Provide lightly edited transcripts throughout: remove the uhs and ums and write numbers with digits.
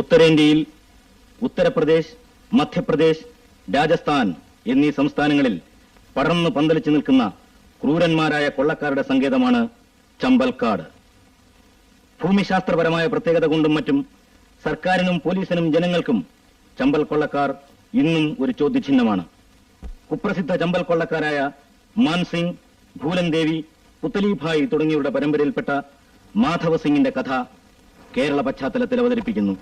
ഉത്തരേന്ത്യയിൽ ഉത്തർപ്രദേശ്, മധ്യപ്രദേശ്, രാജസ്ഥാൻ എന്നീ സംസ്ഥാനങ്ങളിൽ പടർന്നു പന്തലിച്ചു നിൽക്കുന്ന ക്രൂരന്മാരായ കൊള്ളക്കാരുടെ സങ്കേതമാണ് ചമ്പൽക്കാട്. ഭൂമിശാസ്ത്രപരമായ പ്രത്യേകത കൊണ്ടും മറ്റും സർക്കാരിനും പോലീസിനും ജനങ്ങൾക്കും ചമ്പൽ കൊള്ളക്കാർ ഇന്നും ഒരു ചോദ്യചിഹ്നമാണ്. കുപ്രസിദ്ധ ചമ്പൽ കൊള്ളക്കാരായ മാൻസിംഗ്, ഭൂലൻ ദേവി, പുത്തലിഭായ് തുടങ്ങിയവരുടെ പരമ്പരയിൽപ്പെട്ട മാധവ സിംഗിന്റെ കഥ കേരള പശ്ചാത്തലത്തിൽ അവതരിപ്പിക്കുന്നു.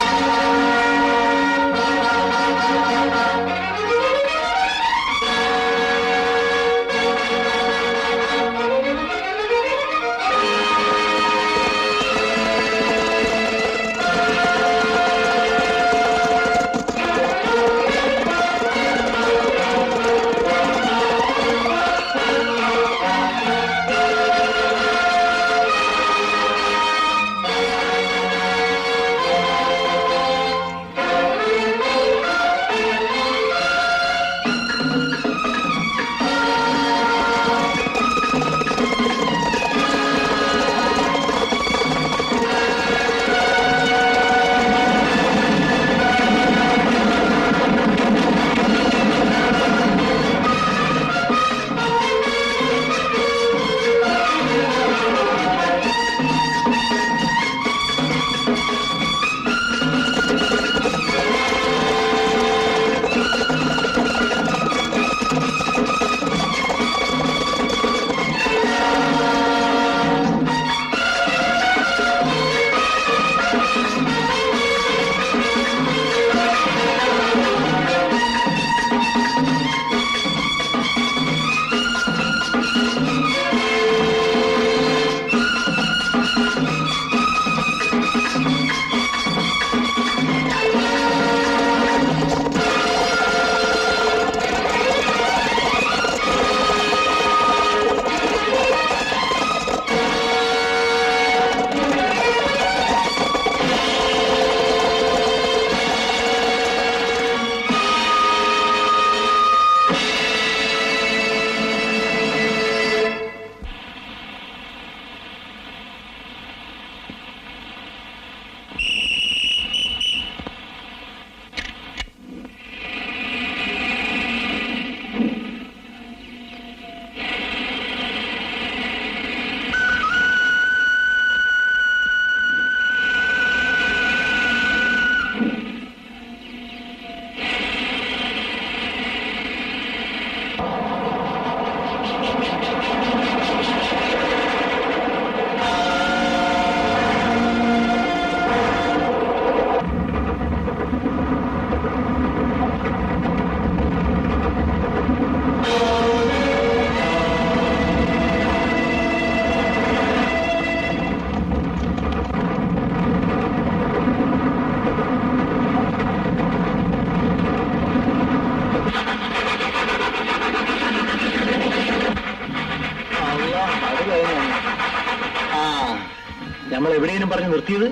നമ്മൾ എവിടെയും പറഞ്ഞു നിർത്തിയത്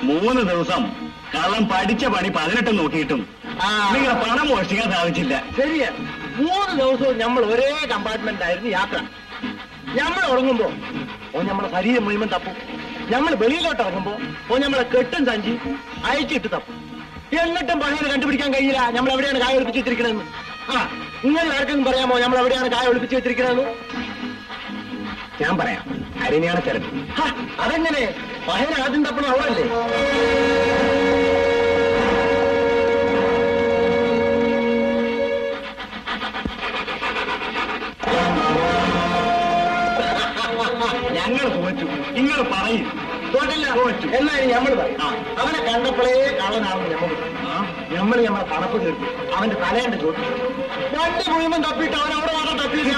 3 ദിവസം കള്ളം പഠിച്ച പണി 18 നോക്കിയിട്ടും നിങ്ങളെ പണം മോഷ്ടിക്കാൻ സാധിച്ചില്ല. ശരിയാ, 3 ദിവസവും നമ്മൾ ഒരേ കമ്പാർട്ട്മെന്റിലായിരുന്നു യാത്ര. നമ്മൾ ഉറങ്ങുമ്പോ നമ്മളെ ശരീരം മുഴുവൻ തപ്പും. നമ്മൾ വെളിയിലോട്ട് ഇറങ്ങുമ്പോ നമ്മളെ കെട്ടും സഞ്ചി അയച്ചിട്ട് തപ്പും. എന്നിട്ടും പണി കണ്ടുപിടിക്കാൻ കഴിയില്ല നമ്മൾ എവിടെയാണ് കായ ഒളിപ്പിച്ച് വെച്ചിരിക്കണമെന്ന്. നിങ്ങൾ ആർക്കെങ്കിലും പറയാമോ നമ്മൾ എവിടെയാണ് കായ ഒളിപ്പിച്ച് വെച്ചിരിക്കണമെന്ന്? ഞാൻ പറയാം, അരിനെയാണ് തിരക്ക്. അതെങ്ങനെ? പഹയൻ ആദ്യം തപ്പണം അവളല്ലേ? ഞങ്ങൾ തോറ്റു, നിങ്ങൾ പറയും. തോറ്റില്ല, തോറ്റു. എന്നാലും നമ്മൾ പറയും അവനെ കണ്ടപ്പോഴേ കള്ളനാണെന്ന് നമ്മളെ പണപ്പ് തീർത്തി അവന്റെ തലയണ്ട് ചോദിച്ചു. വണ്ടി മുഴുവൻ തപ്പിയിട്ട് അവൻ അവിടെ മാത്രം തപ്പിയില്ല.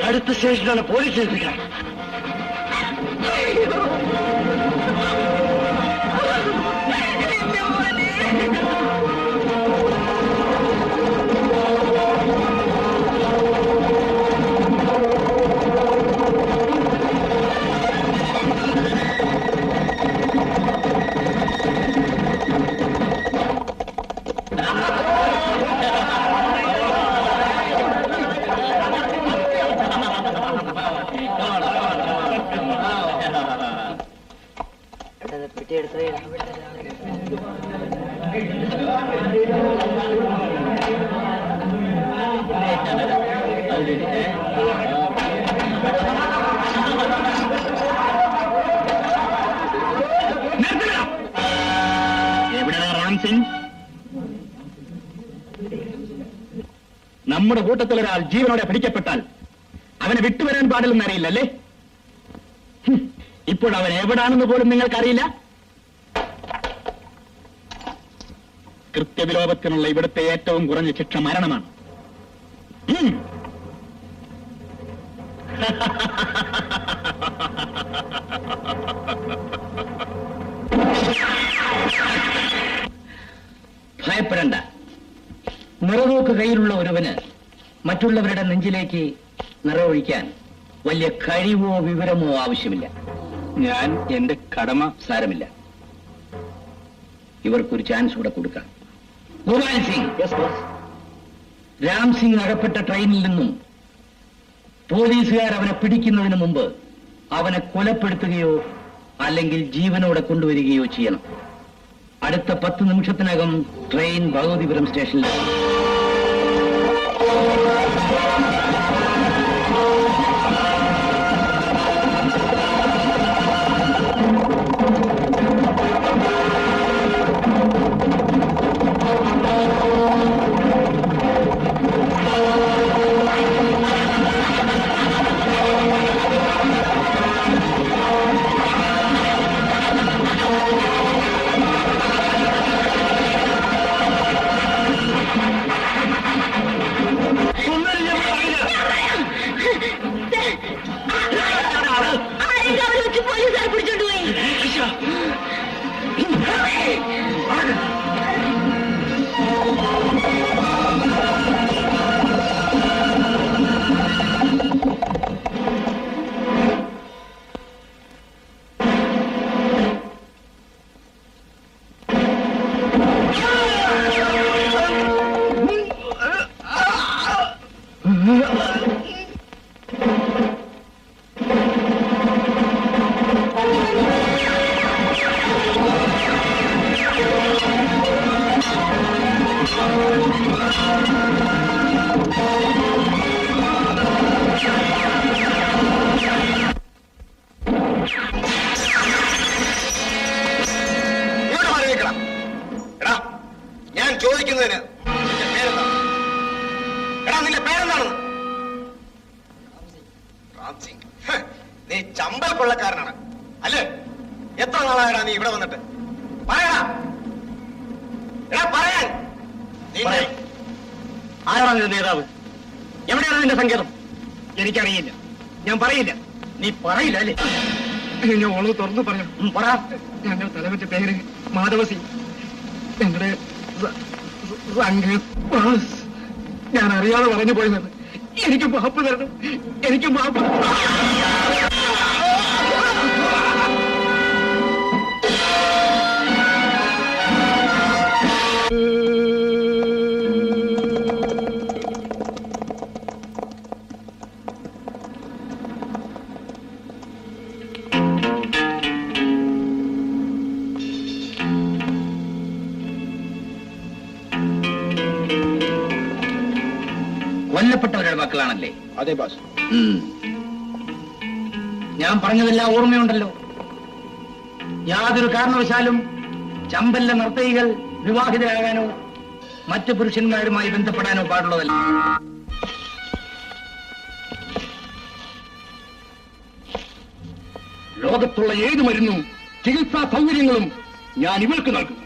അടുത്ത സ്റ്റേഷനാണ് പോലീസ് ഏൽപ്പിക്കാൻ. എവിടെയാ റാം സിംഗ്? നമ്മുടെ കൂട്ടത്തിലൊരാൾ ജീവനോടെ പിടിക്കപ്പെട്ടാൽ അവനെ വിട്ടുവരാൻ പാടില്ലെന്ന് അറിയില്ലല്ലേ? ഇപ്പോൾ അവൻ എവിടാണെന്ന് പോലും നിങ്ങൾക്കറിയില്ല. കൃത്യവിലോപത്തിനുള്ള ഇവിടുത്തെ ഏറ്റവും കുറഞ്ഞ ശിക്ഷ മരണമാണ്. ഭയപ്പെടണ്ട. നിറനോക്ക് കയ്യിലുള്ള ഒരുവന് മറ്റുള്ളവരുടെ നെഞ്ചിലേക്ക് നിറവൊഴിക്കാൻ വലിയ കഴിവോ വിവരമോ ആവശ്യമില്ല. ഞാൻ എന്റെ കടമ സാരമില്ല. ഇവർക്കൊരു ചാൻസ് കൂടെ കൊടുക്കാം. ഗോപാൽ സിംഗ്, രാം സിംഗ് അകപ്പെട്ട ട്രെയിനിൽ നിന്നും പോലീസുകാർ അവനെ പിടിക്കുന്നതിന് മുമ്പ് അവനെ കൊലപ്പെടുത്തുകയോ അല്ലെങ്കിൽ ജീവനോടെ കൊണ്ടുവരികയോ ചെയ്യണം. അടുത്ത 10 നിമിഷത്തിനകം ട്രെയിൻ ഭഗവതിപുരം സ്റ്റേഷനിൽ. ചോദിക്കുന്നതിന് എടാ നിന്റെ പേരെന്താണ്? റാം സിംഗ്. നീ ചമ്പൽ കൊള്ളക്കാരനാണ് അല്ലേ? എത്ര നാളായടാ നീ ഇവിടെ വന്നിട്ട്? പറയടാ, എടാ പറയാൻ. ആരാണ് നിന്റെ നേതാവ്? എവിടെയാണ് നിന്റെ സങ്കേതം? എനിക്കറിയില്ല. ഞാൻ പറയില്ല. നീ പറയില്ല അല്ലേ? ഞാൻ ഓള് തുറന്നു പറഞ്ഞു. പറ. ഞങ്ങളുടെ തലവന്റെ പേര് മാധവ സിംഗ്. ഞങ്ങളുടെ ഞാൻ അറിയാതെ പറഞ്ഞു പോയത്. എനിക്ക് മാപ്പ് തരണം, എനിക്ക് മാപ്പ്. കൊല്ലപ്പെട്ടവരുടെ മക്കളാണല്ലേ? അതെ ബാസ്. ഞാൻ പറഞ്ഞതെല്ലാം ഓർമ്മയുണ്ടല്ലോ. യാതൊരു കാരണവശാലും ചമ്പലിലെ നർത്തകികൾ വിവാഹിതരാകാനോ മറ്റു പുരുഷന്മാരുമായി ബന്ധപ്പെടാനോ പാടുള്ളതല്ല. ലോകത്തുള്ള ഏത് മരുന്നും ചികിത്സാ സൗകര്യങ്ങളും ഞാൻ ഇവൾക്ക് നൽകും.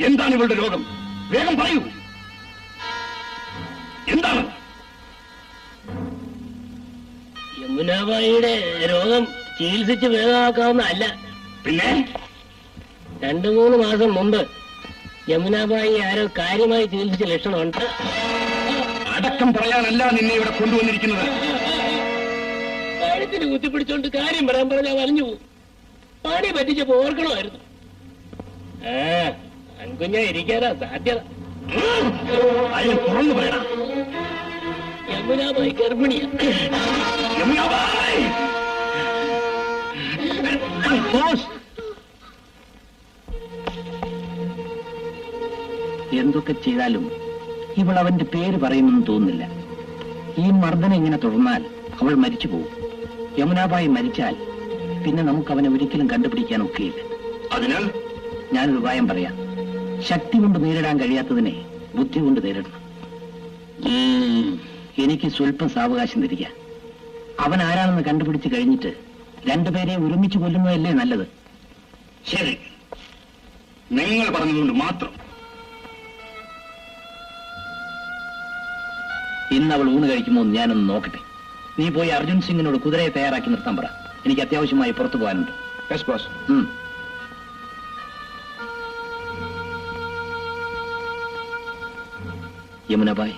എന്താണ് ഇവളുടെ രോഗം? വേഗം പറയൂ. എന്താണ്? യമുനാബായിയുടെ രോഗം ചികിത്സിച്ച് ഭേദമാക്കാവുന്നതല്ല. പിന്നെ 2-3 മാസം മുമ്പ് യമുനാബായി ആരോ കാര്യമായി ചികിത്സിച്ച ലക്ഷണമുണ്ട്. അടക്കം പറയാനല്ല നിന്നെ ഇവിടെ കൊണ്ടുവന്നിരിക്കുന്നത്. കഴുത്തിന് കുത്തിപ്പിടിച്ചോണ്ട് കാര്യം പറയാൻ പറഞ്ഞാൽ വലഞ്ഞു പോകും. പണി പറ്റിച്ചപ്പോ ഓർക്കണമായിരുന്നു. അൻകുഞ്ഞ ഇരിക്കാനാ സാധ്യത. അതിന് തുറന്നു പറയണം. യമുനാബായി ഗർഭിണിയാ. യമുനാബായി! എന്തൊക്കെ ചെയ്താലും ഇവൾ അവന്റെ പേര് പറയുമെന്ന് തോന്നുന്നില്ല. ഈ മർദ്ദനം ഇങ്ങനെ തുടർന്നാൽ അവൾ മരിച്ചു പോകും. യമുനാബായി മരിച്ചാൽ പിന്നെ നമുക്ക് അവനെ ഒരിക്കലും കണ്ടുപിടിക്കാൻ ഒക്കെയില്ല. അതിനാൽ ഞാനൊരു ഉപായം പറയാം. ശക്തി കൊണ്ട് നേരിടാൻ കഴിയാത്തതിനെ ബുദ്ധി കൊണ്ട് നേരിടണം. എനിക്ക് സ്വല്പം സാവകാശം തരിക. അവൻ ആരാണെന്ന് കണ്ടുപിടിച്ച് കഴിഞ്ഞിട്ട് രണ്ടുപേരെ ഒരുമിച്ച് കൊല്ലുന്നതല്ലേ നല്ലത്. ശരി, നിങ്ങൾ പറഞ്ഞതുകൊണ്ട് മാത്രം. ഇന്ന് അവൾ ഊണ് കഴിക്കുമോ എന്ന് ഞാനൊന്ന് നോക്കട്ടെ. നീ പോയി അർജുൻ സിംഗിനോട് കുതിരയെ തയ്യാറാക്കി നിർത്താൻ പറ. എനിക്ക് അത്യാവശ്യമായി പുറത്തു പോകാനുണ്ട്. Yes boss. യമുനാബായി,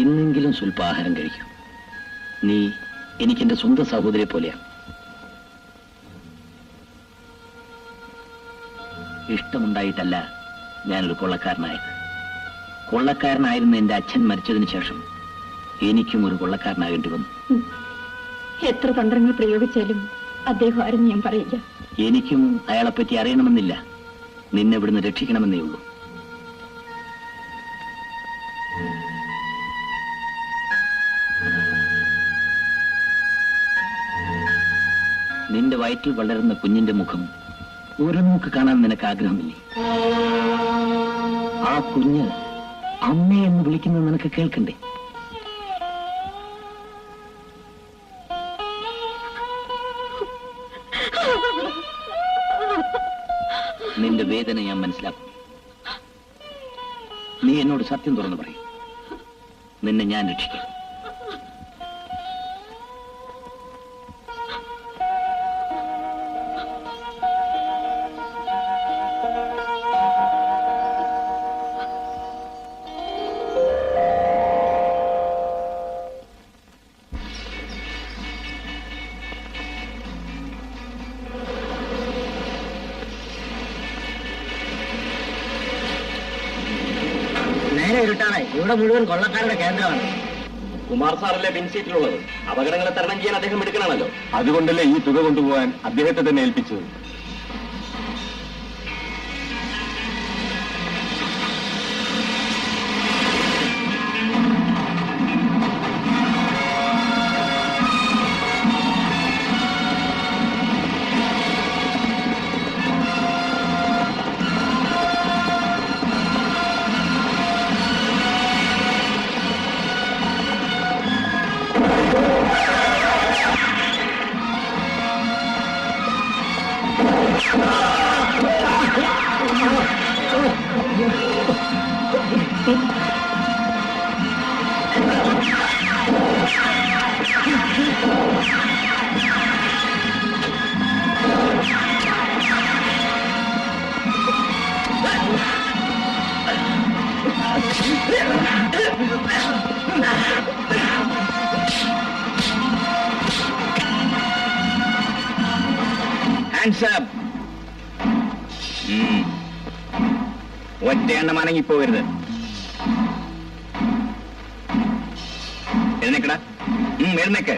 ഇന്നെങ്കിലും സ്വല്പാഹാരം കഴിക്കും. നീ എനിക്കെന്റെ സ്വന്തം സഹോദരിയെ പോലെയാണ്. ഇഷ്ടമുണ്ടായിട്ടല്ല ഞാനൊരു കൊള്ളക്കാരനായത്. കൊള്ളക്കാരനായിരുന്ന എന്റെ അച്ഛൻ മരിച്ചതിന് ശേഷം എനിക്കും ഒരു കൊള്ളക്കാരനാകേണ്ടി വന്നു. എത്ര തന്ത്രങ്ങൾ പ്രയോഗിച്ചാലും അദ്ദേഹം ആരും ഞാൻ പറയില്ല. എനിക്കും അയാളെപ്പറ്റി അറിയണമെന്നില്ല. നിന്നെ ഇവിടുന്ന് രക്ഷിക്കണമെന്നേ ഉള്ളൂ. നിന്റെ വയറ്റിൽ വളരുന്ന കുഞ്ഞിന്റെ മുഖം ഒരു നോക്ക് കാണാൻ നിനക്ക് ആഗ്രഹമില്ലേ? ആ കുഞ്ഞ് അമ്മേ എന്ന് വിളിക്കുന്നത് നിനക്ക് കേൾക്കണ്ടേ? നിന്റെ വേദന ഞാൻ മനസ്സിലാക്കും. നീ എന്നോട് സത്യം തുറന്നു പറയും. നിന്നെ ഞാൻ രക്ഷിക്കാം. നേരെ ഇരുട്ടാണ്. ഇവിടെ മുഴുവൻ കൊള്ളക്കാരുടെ കേന്ദ്രമാണ്. കുമാർ സാറല്ലേ പിൻസീറ്റിലുള്ളത്. അപകടങ്ങളെ തരണം ചെയ്യാൻ അദ്ദേഹം എടുക്കണമല്ലോ. അതുകൊണ്ടല്ലേ ഈ തുക കൊണ്ടുപോകാൻ അദ്ദേഹത്തെ തന്നെ ഏൽപ്പിച്ചത്. ഒറ്റയെണ്ണം അനങ്ങിപ്പോകരുത്. എഴുന്നേക്കടാ. എഴുന്നേക്ക്.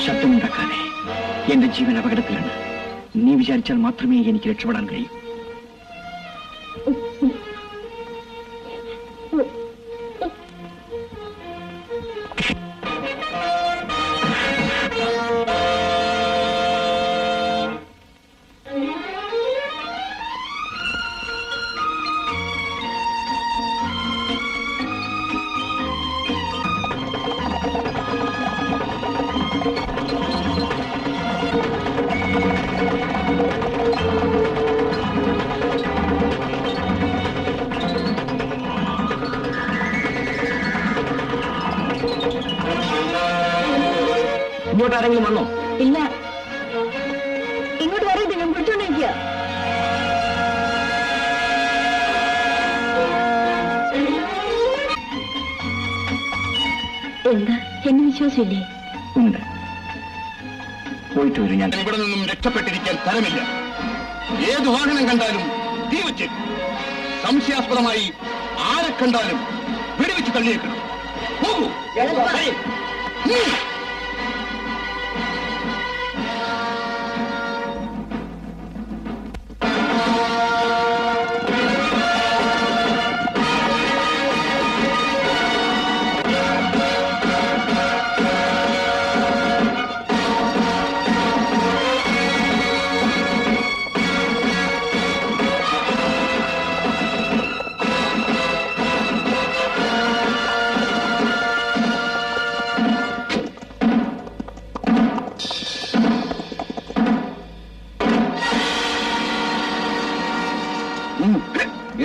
ശബ്ദമുണ്ടാക്കാതെ എന്റെ ജീവൻ അപകടത്തിലാണ്. നീ വിചാരിച്ചാൽ മാത്രമേ എനിക്ക് രക്ഷപ്പെടാൻ കഴിയൂ. ഇങ്ങോട്ട് ആരെങ്കിലും വന്നോ? ഇല്ല, ഇങ്ങോട്ട് വരരുത്, ഞാൻ വിളിച്ചോണ്ടിരിക്കുക. എന്താ, എന്നെ വിശ്വാസമില്ലേ? ഉണ്ട്. പോയിട്ട് വരും. ഞാൻ ഇവിടെ നിന്നും രക്ഷപ്പെട്ടിരിക്കാൻ തരമില്ല. ഏത് വാഹനം കണ്ടാലും തീവച്ച്, സംശയാസ്പദമായി ആരെ കണ്ടാലും വെടിവെച്ച് തള്ളിയേക്കണം. പോകൂ.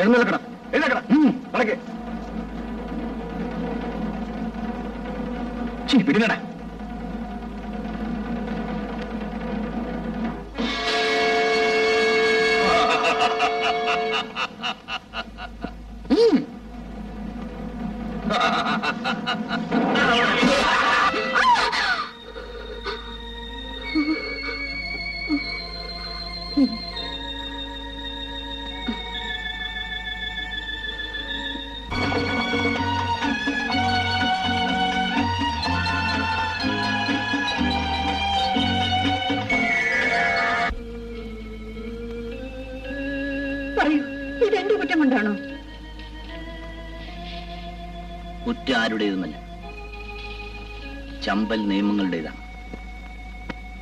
എഴുന്നേൽക്കണം, എഴുന്നേൽക്കണം, നടക്കേ. പിടിനട. കൊണ്ടാണോ? കുറ്റ ആരുടേതുമല്ല, ചമ്പൽ നിയമങ്ങളുടേതാണ്.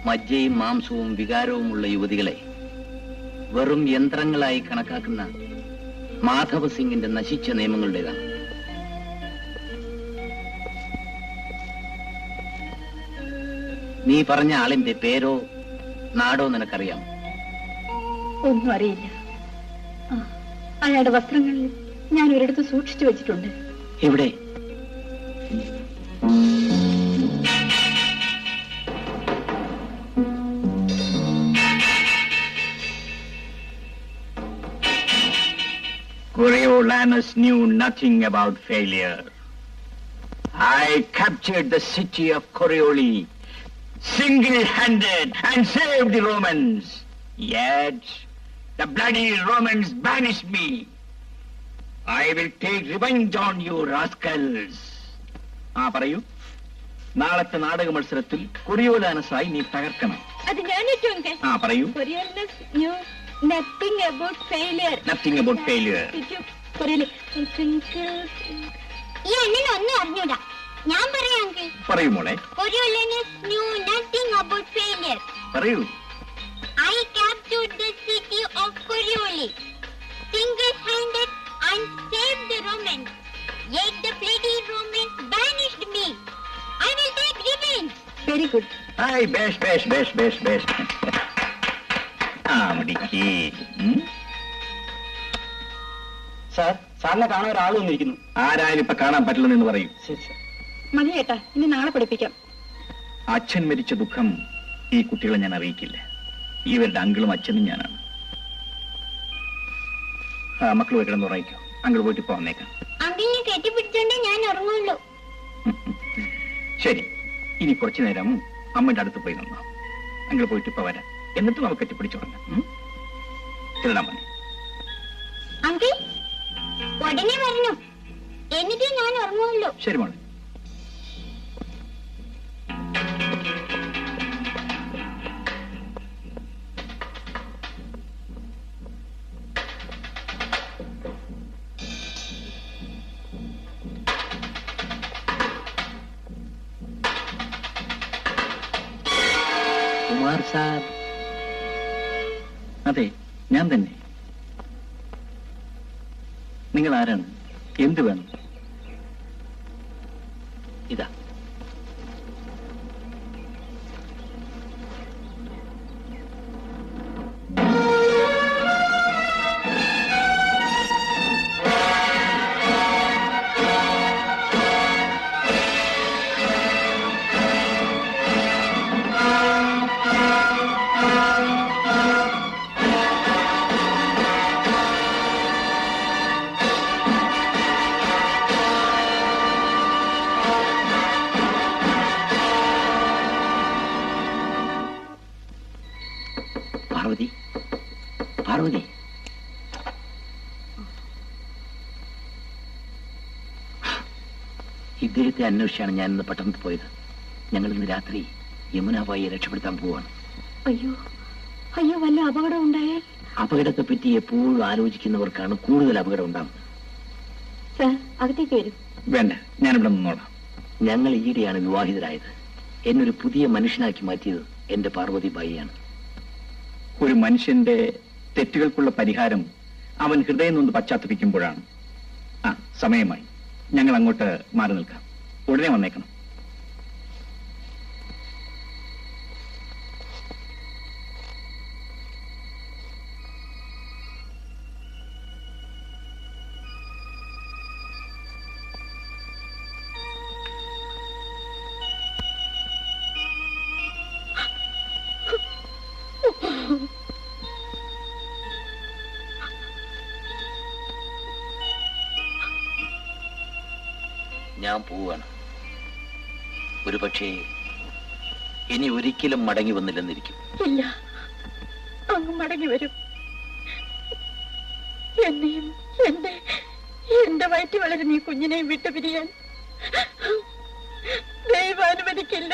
മജ്ജയും മാംസവും വികാരവുമുള്ള യുവതികളെ വെറും യന്ത്രങ്ങളായി കണക്കാക്കുന്ന മാധവ സിംഗിന്റെ നശിച്ച നിയമങ്ങളുടേതാണ്. നീ പറഞ്ഞ ആളിന്റെ പേരോ നാടോ നിനക്കറിയാം? ഒന്നും അറിയില്ല. അയാളുടെ വസ്ത്രങ്ങൾ ഞാൻ ഒരിടത്ത് സൂക്ഷിച്ചു വെച്ചിട്ടുണ്ട്. എവിടെ? Coriolanus knew nothing about failure. I captured the city of Corioli single-handed and saved the Romans. Yet the bloody Romans banished me. I will take revenge on you rascals. പറയൂ. നാളത്തെ നാടക മത്സരത്തിൽ കൊറിയോലാനസായി നീ തകർക്കണം. അത് ഞാൻ പറയൂ. Nothing about failure. Nothing about failure. ഒന്നും അറിഞ്ഞൂടാ. ഞാൻ പറയാം. പറയൂ മോളെ. Coriolanus knew nothing about failure. പറയൂ. I captured the city of Corioli, single-handed and saved the Romans. Yet the bloody Romans banished me. I will take revenge. Very good. Hi, besh. മിടിക്ക്. Sir, സാറിനെ കാണാൻ ഒരാൾ വന്നിരിക്കുന്നു. ആരായാലും ഇപ്പൊ കാണാൻ പറ്റില്ലെന്ന് പറയൂ. ശരി സാർ. മതി ഏട്ടാ, ഇനി നാളെ പഠിപ്പിക്കാം. അച്ഛൻ മരിച്ച ദുഃഖം ഈ കുട്ടികളെ ഞാൻ അറിയിക്കില്ല. ഇവരുടെ അങ്കിളും അച്ഛനും ഞാനാണ്. മക്കൾ പോയി കിടന്ന് ഉറങ്ങിക്കോ. അങ്കിൾ പോയിട്ട് ഇപ്പൊ വന്നേക്കാം. അങ്കിളിനെ കെട്ടിപ്പിടിച്ചോണ്ട് ഞാൻ ഉറങ്ങുള്ളൂ. ശരി, ഇനി കുറച്ചു നേരം അമ്മയുടെ അടുത്ത് പോയി നിന്നോ. അങ്കിൾ പോയിട്ട് ഇപ്പൊ വരാം. എന്നിട്ട് നമുക്ക് കെട്ടിപ്പിടിച്ചുറങ്ങാം. ചെല്ലാൻ മതി. അങ്കിൾ ഉടനെ വരണം, എന്നിട്ട് ഞാൻ ഉറങ്ങുള്ളൂ. ശരി മോളെ. കുമാർ സാർ. അതെ, ഞാൻ തന്നെ. നിങ്ങൾ ആരാണ്? എന്ത് വേണം? ഇതാ, പാർവതി. ഇദ്ദേഹത്തെ അന്വേഷിച്ചാണ് ഞാൻ ഇന്ന് പട്ടണത്തിൽ പോയത്. ഞങ്ങൾ ഇന്ന് രാത്രി യമുനാബായിയെ രക്ഷപ്പെടുത്താൻ പോവാണ്. അയ്യോ, വല്ല അപകടം ഉണ്ടായാൽ? അപകടത്തെ പറ്റി എപ്പോഴും ആലോചിക്കുന്നവർക്കാണ് കൂടുതൽ അപകടം ഉണ്ടാകുന്നത്. സാർ, അകത്തേക്ക് വരും. വേണ്ട, ഞാനിവിടെ നിന്നോളാം. ഞങ്ങൾ ഈയിടെയാണ് വിവാഹിതരായത്. എന്നൊരു പുതിയ മനുഷ്യനാക്കി മാറ്റിയത് എന്റെ പാർവതി ബായിയാണ്. ഒരു മനുഷ്യന്റെ തെറ്റുകൾക്കുള്ള പരിഹാരം അവൻ ഹൃദയം നൊന്ന് പശ്ചാത്തപിക്കുമ്പോഴാണ്. സമയമായി. ഞങ്ങൾ അങ്ങോട്ട് മാറി നിൽക്കാം. ഉടനെ വന്നേക്കണം. ഞാൻ പോവുകയാണ്. ഒരു പക്ഷേ ഇനി ഒരിക്കലും മടങ്ങി വന്നില്ലെന്നിരിക്കും. ഇല്ല, അങ്ങ് മടങ്ങി വരും. എന്നെയും എന്റെ വയറ്റി വളരുന്ന ഈ കുഞ്ഞിനെയും വിട്ടുപിരിയാൻ ദൈവം അനുവദിക്കില്ല.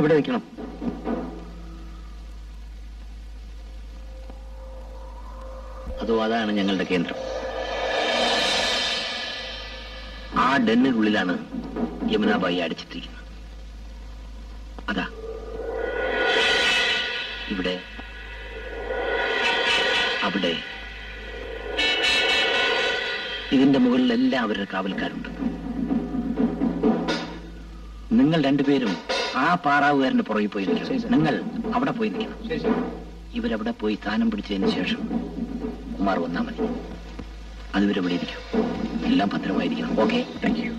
അവിടെ നിൽക്കണം. അതോ അതാണ് ഞങ്ങളുടെ കേന്ദ്രം. ആ ഡെന്നിനുള്ളിലാണ് യമുനാബായി അടിച്ചിട്ടിരിക്കുന്നത്. അതാ ഇവിടെ, അവിടെ, ഇതിന്റെ മുകളിലെല്ലാം അവരുടെ കാവൽക്കാരുണ്ട്. നിങ്ങൾ രണ്ടുപേരും ആ പാറാവുകാരന്റെ പുറകെ പോയി നിൽക്കണം. നിങ്ങൾ അവിടെ പോയി നിൽക്കണം. ഇവരവിടെ പോയി സ്ഥാനം പിടിച്ചതിന് ശേഷം കുമാർ വന്നാൽ മതി. അതുവരെ ഇവിടെ ഇരിക്കും. എല്ലാം ഭദ്രമായിരിക്കണം. Okay, thank you.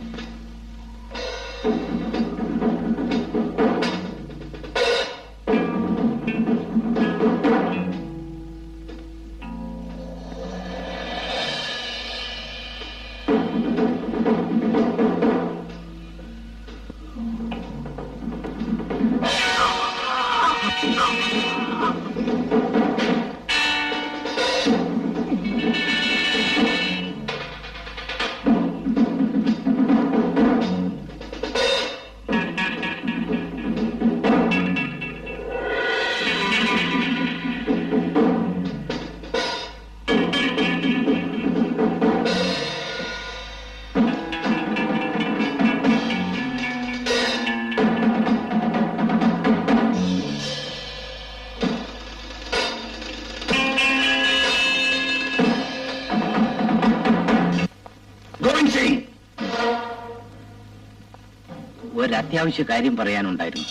ഒരു അത്യാവശ്യ കാര്യം പറയാനുണ്ടായിരുന്നു.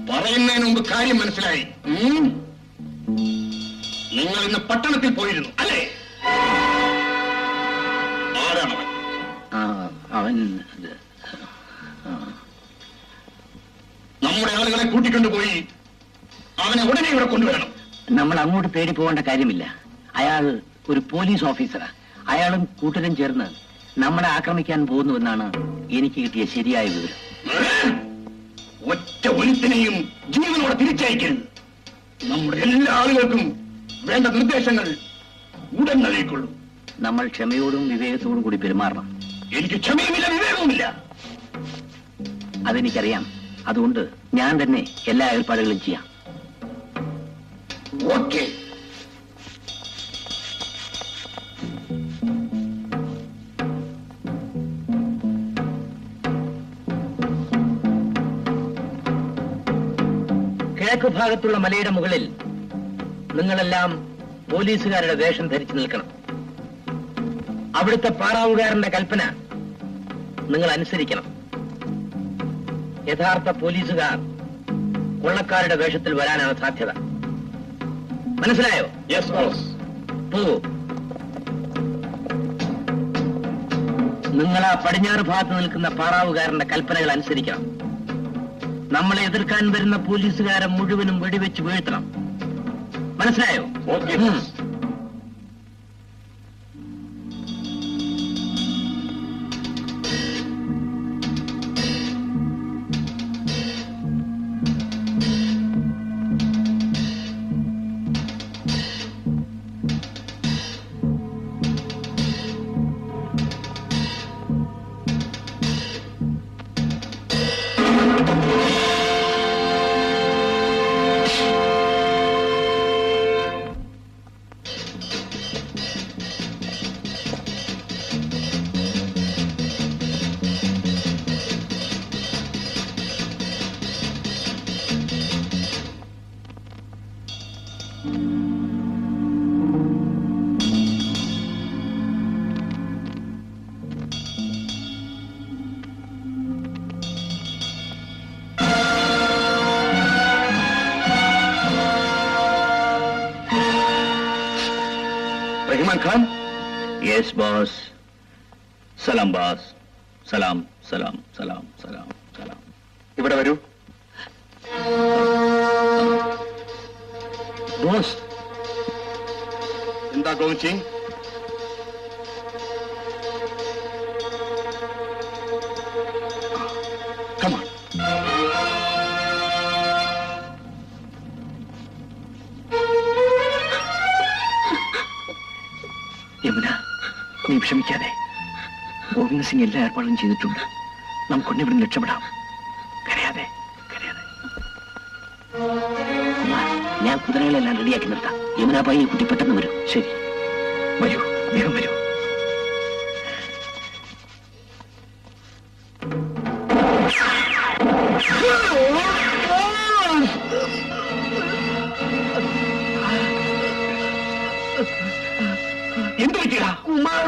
പറയുന്നതിന് മുമ്പ് കാര്യം മനസ്സിലായി. നിങ്ങൾ ഇന്ന് പട്ടണത്തിൽ പോയിരുന്നു അല്ലേ? ആരാണവൻ? അവൻ നമ്മുടെ ആളുകളെ കൂട്ടിക്കൊണ്ടുപോയി അവനെ ഉടനെ ഇവിടെ കൊണ്ടുവരണം. നമ്മൾ അങ്ങോട്ട് തേടി പോകേണ്ട കാര്യമില്ല. അയാൾ ഒരു പോലീസ് ഓഫീസറാ. അയാളും കൂട്ടരും ചേർന്ന് നമ്മളെ ആക്രമിക്കാൻ പോകുന്നുവെന്നാണ് എനിക്ക് കിട്ടിയ ശരിയായ വിവരം. ഒറ്റ ഒരുത്തിനെയും ജീവനോടെ തിരിച്ചയക്കരുത്. നമ്മുടെ എല്ലാ ആളുകൾക്കും വേണ്ട നിർദ്ദേശങ്ങൾ ഉടൻ നൽകിക്കൊള്ളൂ. നമ്മൾ ക്ഷമയോടും വിവേകത്തോടും കൂടി പെരുമാറണം. എനിക്ക് ക്ഷമയുമില്ല, വിവേകവുമില്ല. അതെനിക്കറിയാം. അതുകൊണ്ട് ഞാൻ തന്നെ എല്ലാ ഏർപ്പാടുകളും ചെയ്യാം. ഓക്കെ. കിഴക്ക് ഭാഗത്തുള്ള മലയുടെ മുകളിൽ നിങ്ങളെല്ലാം പോലീസുകാരുടെ വേഷം ധരിച്ചു നിൽക്കണം. അവിടുത്തെ പാറാവുകാരന്റെ കൽപ്പന നിങ്ങൾ അനുസരിക്കണം. യഥാർത്ഥ പോലീസുകാർ കൊള്ളക്കാരുടെ വേഷത്തിൽ വരാനാണ് സാധ്യത. മനസ്സിലായോ? Yes boss. പോകൂ. നിങ്ങൾ ആ പടിഞ്ഞാറ് ഭാഗത്ത് നിൽക്കുന്ന പാറാവുകാരന്റെ കൽപ്പനകൾ അനുസരിക്കണം. നമ്മളെ എതിർക്കാൻ വരുന്ന പോലീസുകാരെ മുഴുവനും വെടിവെച്ച് വീഴ്ത്തണം. മനസ്സിലായോ? Okay. Rahman Khan. Yes boss. സലാം ബോസ്. സലാം സലാം സലാം സലാം സലാം. ഇവിടെ വരൂ. ബോസ്, എന്താ ഗോവിന്ദ് സിംഗ്? Come on. യമുന, നീ വിഷമിക്കാതെ. ഗോവിന്ദ സിംഗ് എല്ലാ ഏർപ്പാടും ചെയ്തിട്ടുണ്ട്. നമുക്കൊന്നെ ഇവിടെ രക്ഷപ്പെടാം. കരയാതെ, കരയാതെ. കുമാർ, ഞാൻ കുതിരകളെല്ലാം റെഡിയാക്കി നിർത്താം. യമുനാബായി ഈ കുട്ടി പെട്ടെന്ന് വരും. ശരി, വരൂ, വേഗം വരൂ. എന്ത് പറ്റിയ കുമാർ?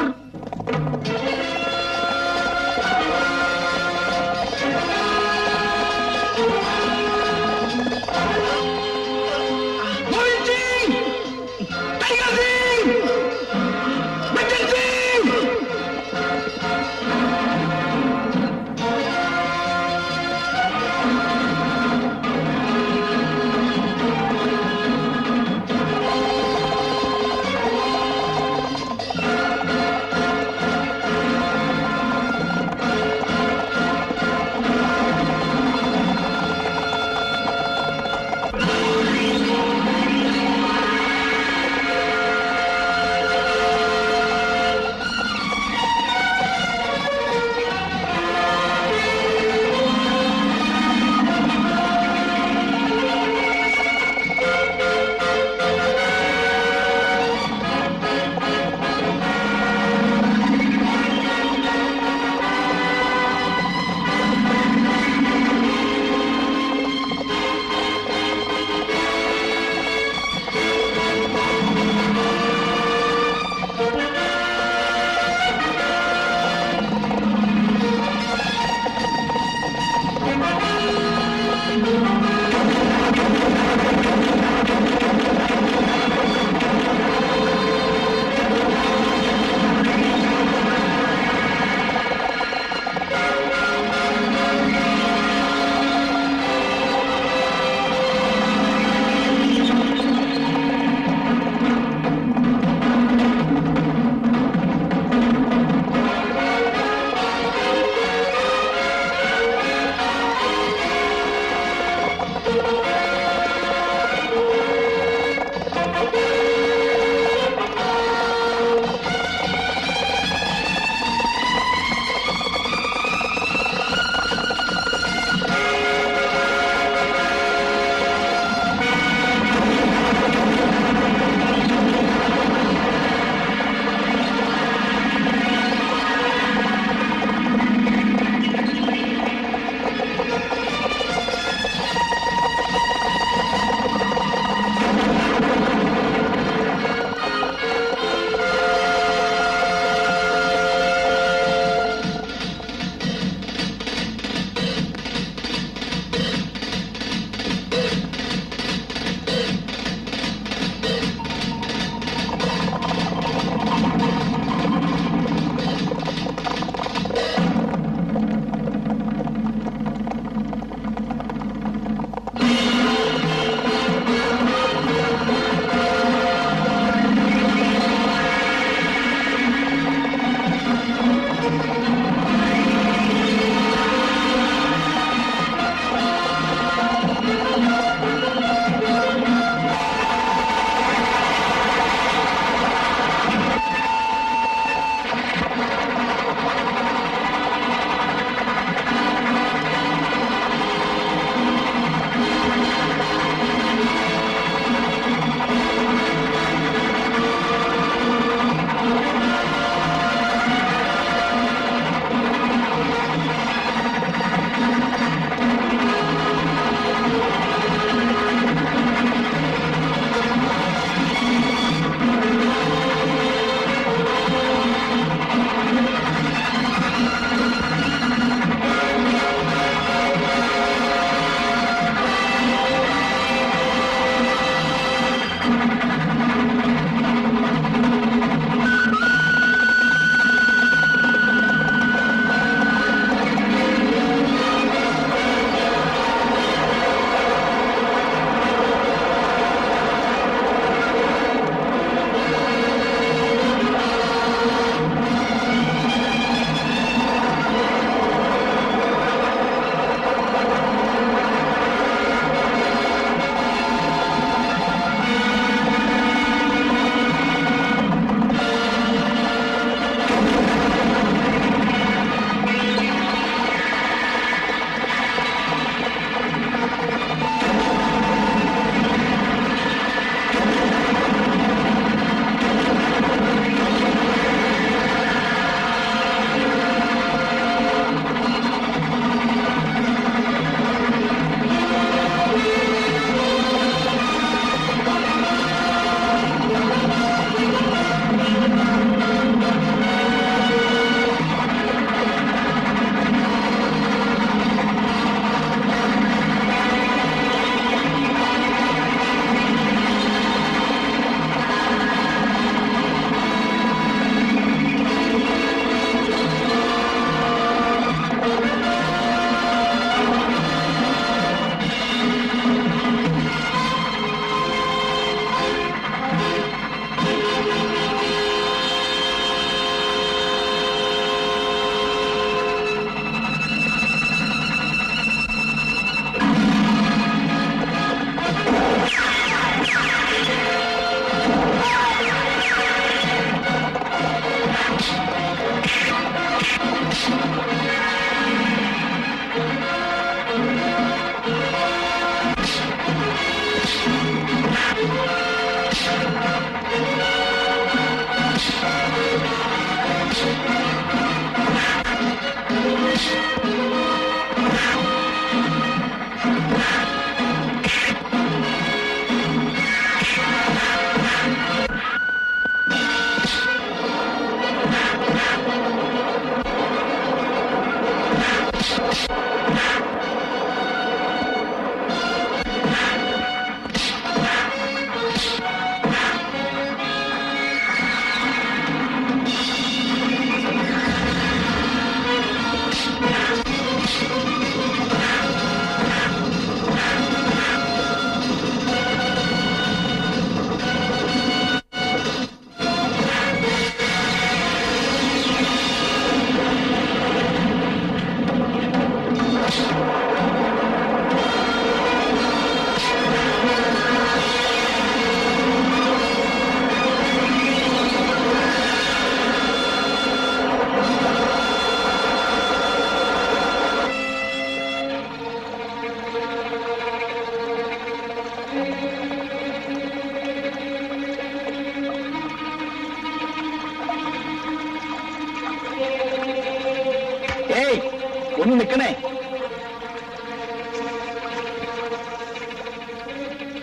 ഒന്ന് നിൽക്കണേ.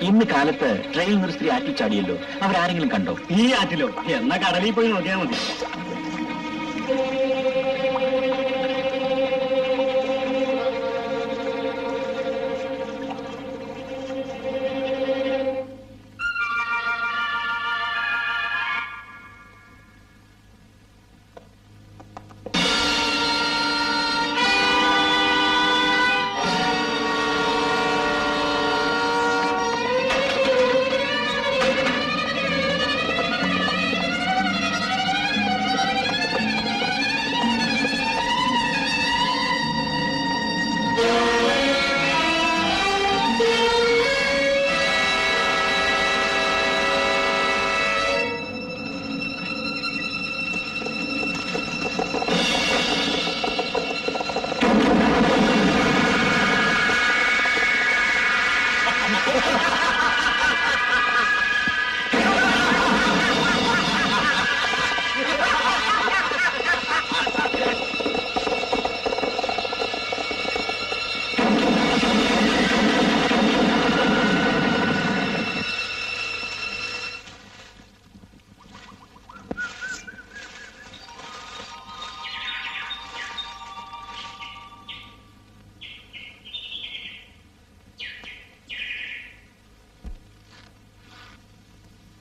ഇന്ന് കാലത്ത് ട്രെയിനിൽ നിന്ന് സ്ത്രീ ആറ്റിൽ ചാടിയല്ലോ, അവരാരെങ്കിലും കണ്ടോ? ഈ ആറ്റിലോ? എന്നാ കടലിൽ പോയി നോക്കിയാൽ മതി.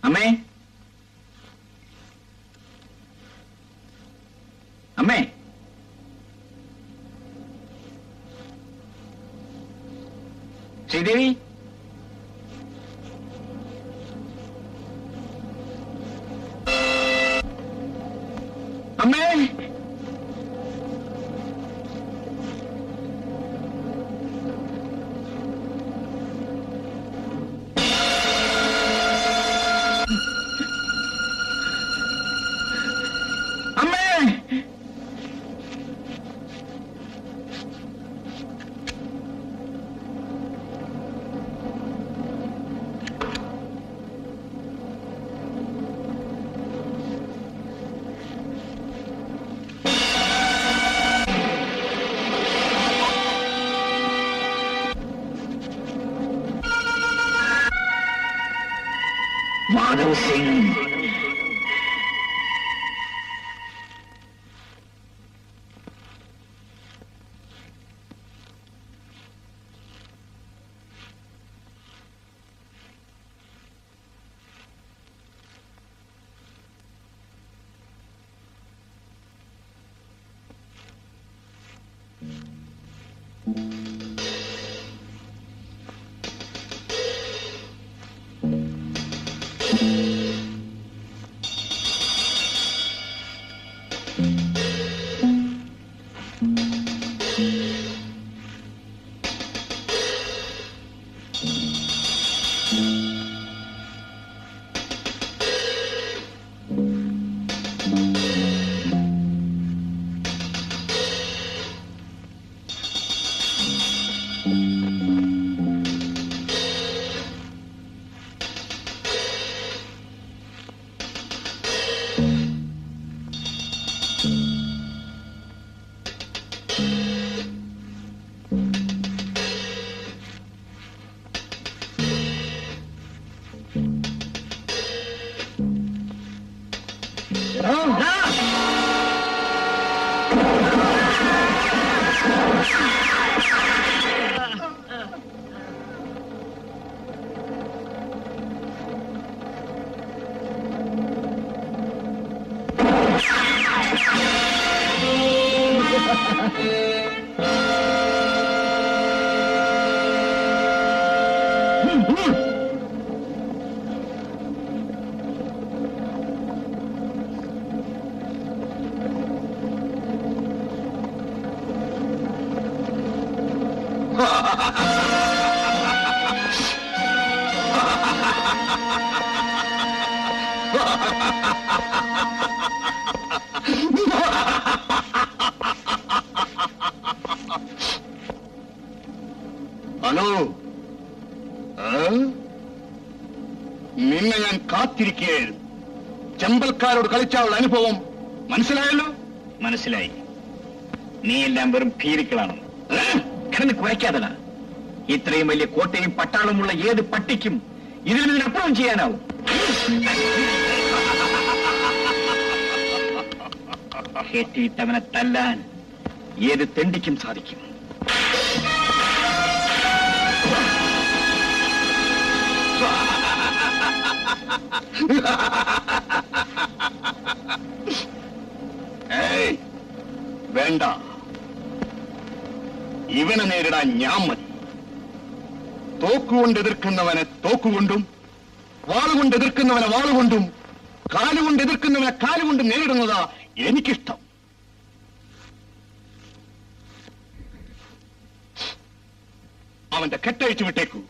അമ്മേ, അമ്മേ, ശ്രീദേവി, അമ്മേ, മാധവ് സിംഗ്. ഹലോ, നിന്നെ ഞാൻ കാത്തിരിക്കുകയായിരുന്നു. ചെമ്പൽക്കാരോട് കളിച്ചാലുള്ള അനുഭവം മനസ്സിലായല്ലോ? മനസ്സിലായി. നീ എല്ലാം വെറും ഭീരുക്കളാണ്. കിടന്ന് കുറയ്ക്കാതട. ഇത്രയും വലിയ കോട്ടയും പട്ടാളമുള്ള ഏത് പട്ടിക്കും ഇതിനപ്പുറം ചെയ്യാനാവും. കെട്ടിയിട്ടവനെ തല്ലാൻ ഏത് തെണ്ടിക്കും സാധിക്കും. വേണ്ട, ഇവനെ നേരിടാൻ ഞാൻ മതി. തോക്കുകൊണ്ട് എതിർക്കുന്നവനെ തോക്കുകൊണ്ടും, വാളുകൊണ്ട് എതിർക്കുന്നവനെ വാളുകൊണ്ടും, കാലുകൊണ്ട് എതിർക്കുന്നവനെ കാലുകൊണ്ടും നേരിടുന്നതാ എനിക്കിഷ്ടം. അവന്റെ കെട്ടഴിച്ചു വിട്ടേക്കൂ.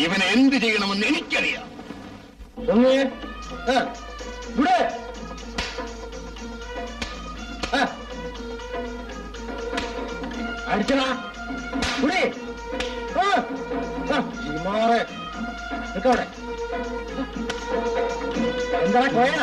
ഇവനെ എന്ത് ചെയ്യണമെന്ന് എനിക്കറിയാം. അടിച്ചടാ നിക്കവിടെ. എന്താ കോയണ?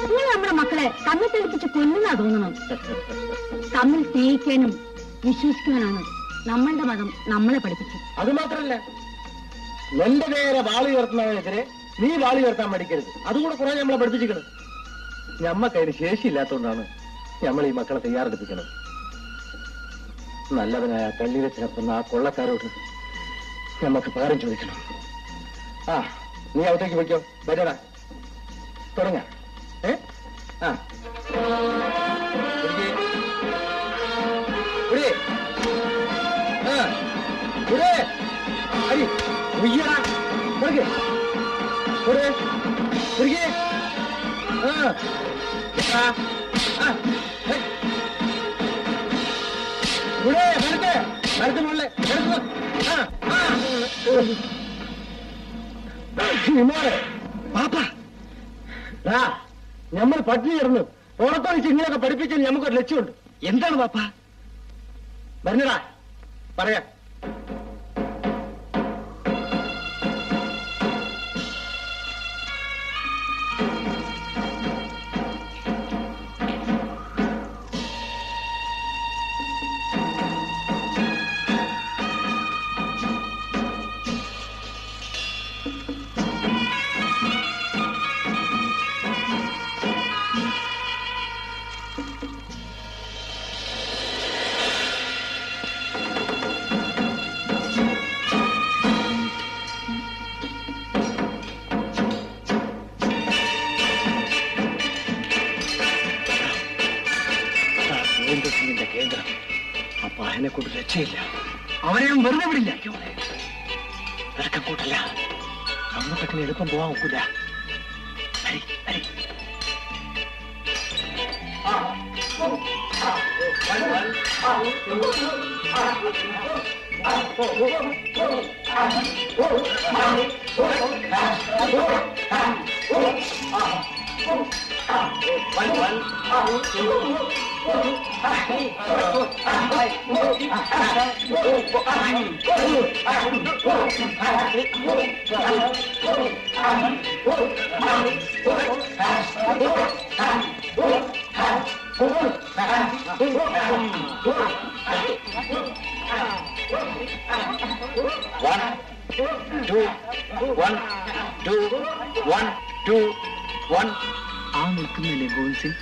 നിങ്ങൾ നമ്മുടെ മക്കളെ തമ്മിൽ തെളിപ്പിച്ച് കൊല്ലുന്നാ തോന്നണം. തമ്മിൽ സ്നേഹിക്കാനും വിശ്വസിക്കാനാണ് നമ്മളുടെ മതം നമ്മളെ പഠിപ്പിച്ചു. അത് മാത്രല്ല, എന്റെ നേരെ വാള് ഉയർത്തുന്നതിനെതിരെ നീ വാള് ഉയർത്താൻ പഠിക്കരുത്. അതുകൂടെ കുറെ നമ്മളെ പഠിപ്പിച്ചിരിക്കണം. ഞമ്മക്കതിന് ശേഷിയില്ലാത്തതുകൊണ്ടാണ് നമ്മൾ ഈ മക്കളെ തയ്യാറെടുപ്പിക്കുന്നത്. നല്ലവനായ കള്ളിവെച്ചിനപ്പുന്ന ആ കൊള്ളക്കാരോട് നമുക്ക് പകരം ചോദിക്കണം. ആ, നീ അവിടേക്ക് പോയിക്കോ. വരടാ, തുടങ്ങാം. നമ്മൾ പട്ടിണി കിടന്നു ഓണത്തോളിച്ച് ഇങ്ങനെയൊക്കെ പഠിപ്പിച്ചാൽ നമുക്കൊരു ലക്ഷ്യമുണ്ട്. എന്താണ് പാപ്പ? പറഞ്ഞടാ, പറയാ. കേന്ദ്രം. അപ്പൊ അതിനെ കൊണ്ട് രക്ഷയില്ല. അവരെയും വെറുതെ വിടില്ല. ഇറക്കം കൂട്ടല്ല. അങ്ങോട്ടൊക്കെ എളുപ്പം പോവാൻ ഒക്കില്ല. 2 1 2 1 2 1. ആ നിൽക്കുന്നില്ലേ ഗോവിന്ദ് സിംഗ്?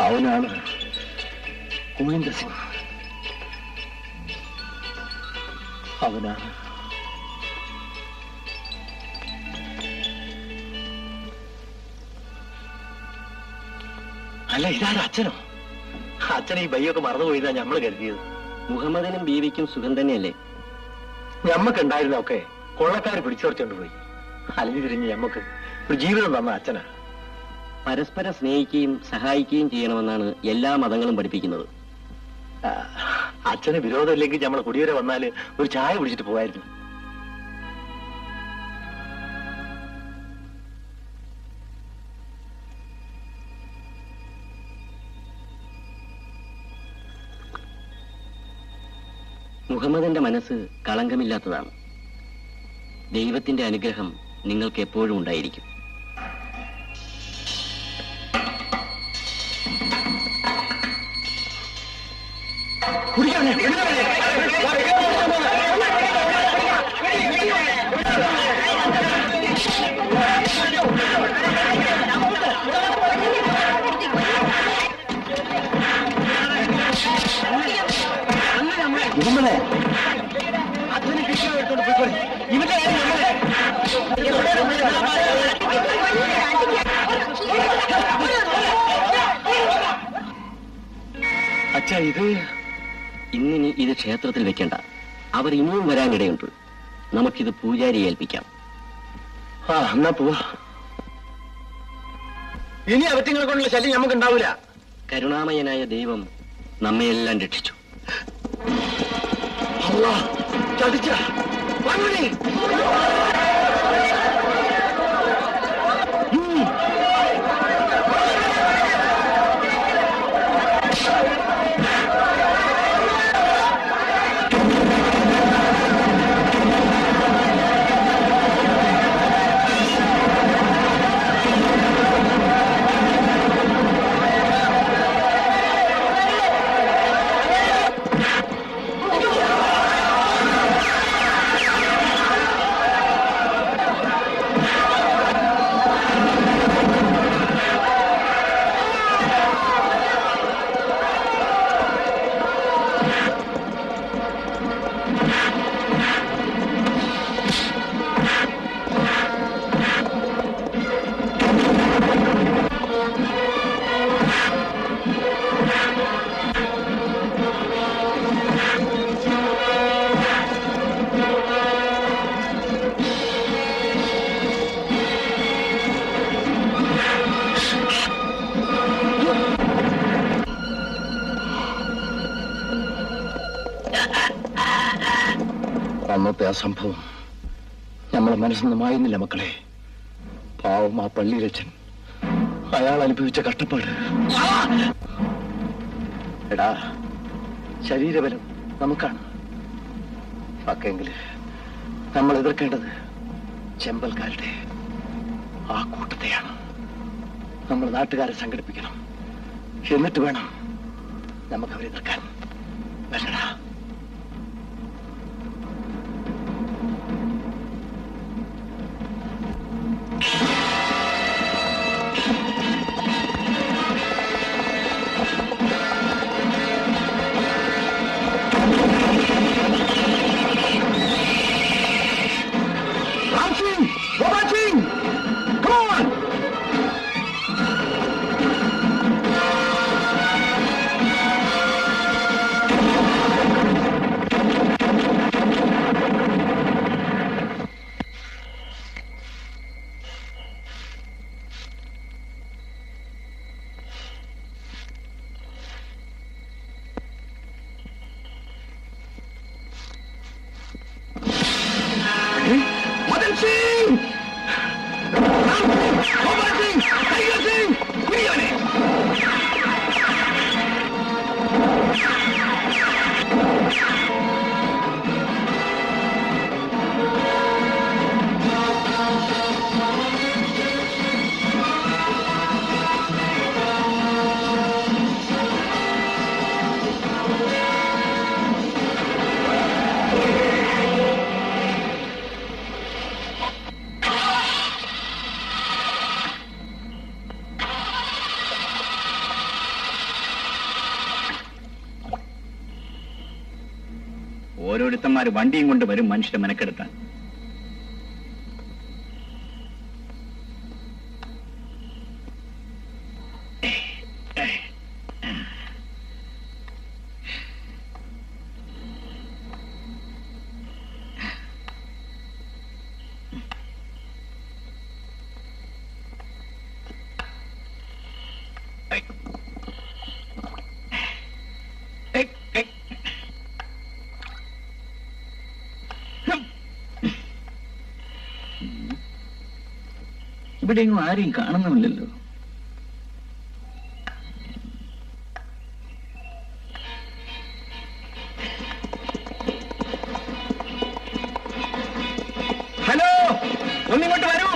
അവനാണ് ഗോവിന്ദ സിംഗ്. അവനാണ്. അല്ല, ഇതാണ് അച്ഛനോ? അച്ഛനെ ഈ ബയ്യൊക്കെ മറന്നുപോയതാ ഞമ്മള് കരുതിയത്. മുഹമ്മദിനും ബീവിക്കും സുഖം തന്നെയല്ലേ? ഞമ്മക്കുണ്ടായിരുന്നൊക്കെ കൊള്ളക്കാര് പിടിച്ചോർച്ചോണ്ട് പോയി. അലിഞ്ഞു തിരിഞ്ഞ് ഞമ്മക്ക് ഒരു ജീവിതം തന്ന അച്ഛനാ. പരസ്പരം സ്നേഹിക്കുകയും സഹായിക്കുകയും ചെയ്യണമെന്നാണ് എല്ലാ മതങ്ങളും പഠിപ്പിക്കുന്നത്. അച്ഛന് വിരോധമില്ലെങ്കിൽ നമ്മളെ കുടിയേറെ വന്നാല് ഒരു ചായ കുടിച്ചിട്ട് പോകായിരുന്നു. മുഹമ്മദിന്റെ മനസ്സ് കളങ്കമില്ലാത്തതാണ്. ദൈവത്തിന്റെ അനുഗ്രഹം നിങ്ങൾക്ക് എപ്പോഴും ഉണ്ടായിരിക്കും. നമ്മളെ അച്ഛനെ കിട്ടിയോട് പോയിക്കോളെ. ഇവന്റെ അച്ഛാ, ഇത് ഇന്നിനി ഇത് ക്ഷേത്രത്തിൽ വെക്കണ്ട. അവർ ഇനിയും വരാനിടയുണ്ട്. നമുക്കിത് പൂജാരിയെ ഏൽപ്പിക്കാം. എന്നാ പോവാ. ഇനി അവറ്റങ്ങളെ കൊണ്ടുള്ള ശല്യം നമുക്ക് ഉണ്ടാവില്ല. കരുണാമയനായ ദൈവം നമ്മയെല്ലാം രക്ഷിച്ചു. അല്ലാ, ചതിച്ച വന്നേ. അന്നത്തെ ആ സംഭവം നമ്മളെ മനസ്സിൽ നിന്ന് മായുന്നില്ല മക്കളെ. പാവം ആ പള്ളിയിലച്ഛൻ, അയാൾ അനുഭവിച്ച കഷ്ടപ്പാട്. എടാ, ശരീരബലം നമുക്കാണ്. പക്കെങ്കില് നമ്മൾ എതിർക്കേണ്ടത് ചെമ്പൽക്കാരുടെ ആ കൂട്ടത്തെയാണ്. നമ്മൾ നാട്ടുകാരെ സംഘടിപ്പിക്കണം. എന്നിട്ട് വേണം നമുക്ക് അവരെ എതിർക്കാൻ. വരണടാ. ഓരോരുത്തന്മാര് വണ്ടിയും കൊണ്ട് വരും മനുഷ്യരെ മെനക്കെടുത്താൻ. ഇവിടെയെങ്കിലും ആരെയും കാണുന്നുമില്ലല്ലോ. ഹലോ, ഒന്നിങ്ങോട്ട് വരൂ.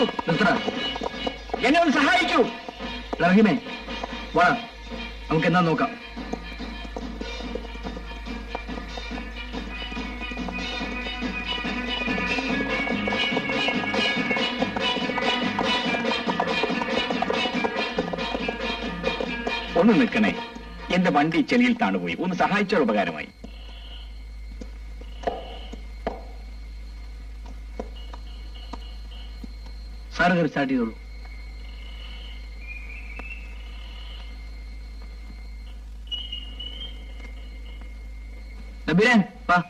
എന്നെ ഒന്ന് സഹായിക്കൂ. റഹീമേ, വാ, നമുക്ക് എന്നാ നോക്കാം. ഒന്ന് നിൽക്കണേ, എന്റെ വണ്ടി ചെളിയിൽ താണുപോയി. ഒന്ന് സഹായിച്ചാൽ ഉപകാരമായി. സാറ് കയറി സ്റ്റാർട്ട് ചെയ്തോളൂ. നബീലൻ, വാ.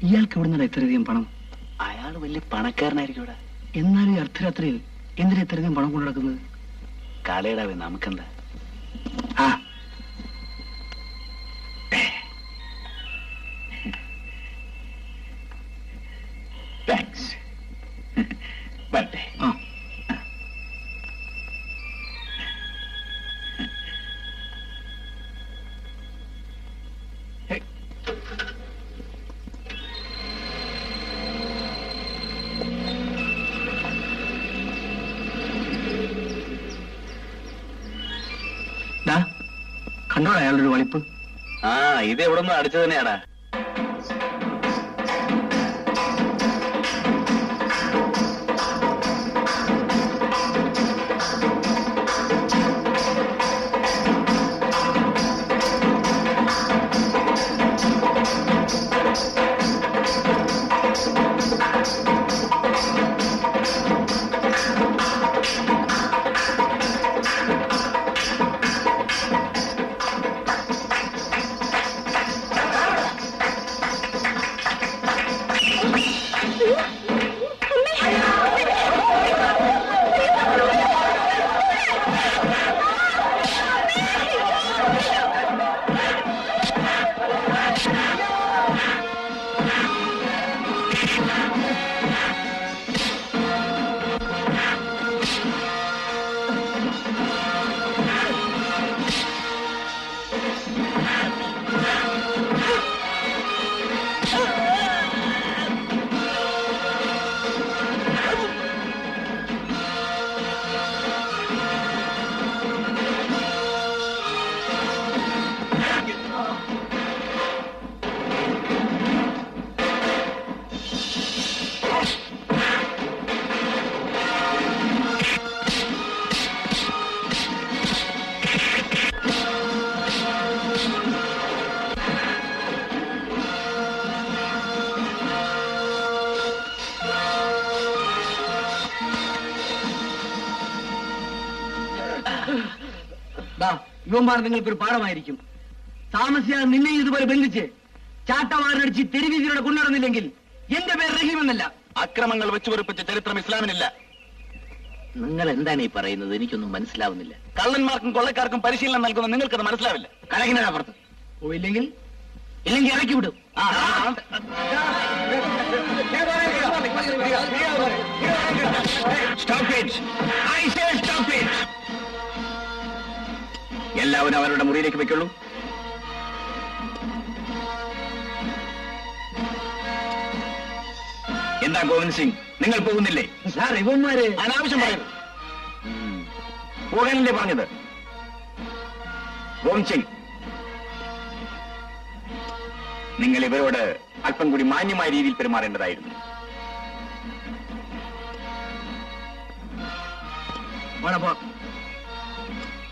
ഇയാൾക്ക് എവിടുന്നാണ് ഇത്രയധികം പണം? അയാൾ വലിയ പണക്കാരനായിരിക്കും ഇവിടെ. എന്നാലും ഈ അർദ്ധരാത്രിയിൽ എന്തിനാ ഇത്രയധികം പണം കൊണ്ടു നടക്കുന്നത്? കാളയിടാവേ, നമുക്കെന്താ? ആ, താങ്ക്സ്. വരട്ടെ. ആ. കണ്ടോ അയാളൊരു വളിപ്പ്? ആ, ഇത് എവിടെ നിന്ന് അടിച്ചു തന്നെയാടാ. ഇവന്മാർ നിങ്ങൾക്കൊരു പാഠമായിരിക്കും. താമസിയാതെ നിന്നെ ഇതുപോലെ ബന്ധിച്ച് ചാട്ടവാറിനടിച്ച് തെരുവീതിയിലൂടെ കൊണ്ടുനടന്നില്ലെങ്കിൽ എന്റെ പേര് റഹീമെന്നല്ല. അക്രമങ്ങൾ വെച്ചുപൊറിപ്പിച്ച ചരിത്രം ഇസ്ലാമിനില്ല. നിങ്ങൾ എന്താണ് ഈ പറയുന്നത്? എനിക്കൊന്നും മനസ്സിലാവുന്നില്ല. കള്ളന്മാർക്കും കൊള്ളക്കാർക്കും പരിശീലനം നൽകുന്ന നിങ്ങൾക്കത് മനസ്സിലാവില്ല. കലകിനപ്പുറത്ത് പോയില്ലെങ്കിൽ ഇറക്കി വിടും. ആ Stop it! I say stop it! എല്ലാവരും അവരുടെ മുറിയിലേക്ക് വെക്കുള്ളൂ. എന്താ ഗോവിന്ദ് സിംഗ്, നിങ്ങൾ പോകുന്നില്ലേ? സാർ ഇവന്മാര് അനാവശ്യം പറയുന്നു. പോകാനല്ലേ പറഞ്ഞത്? ഗോവിന്ദ് സിംഗ്, നിങ്ങൾ ഇവരോട് അല്പം കൂടി മാന്യമായ രീതിയിൽ പെരുമാറേണ്ടതായിരുന്നു.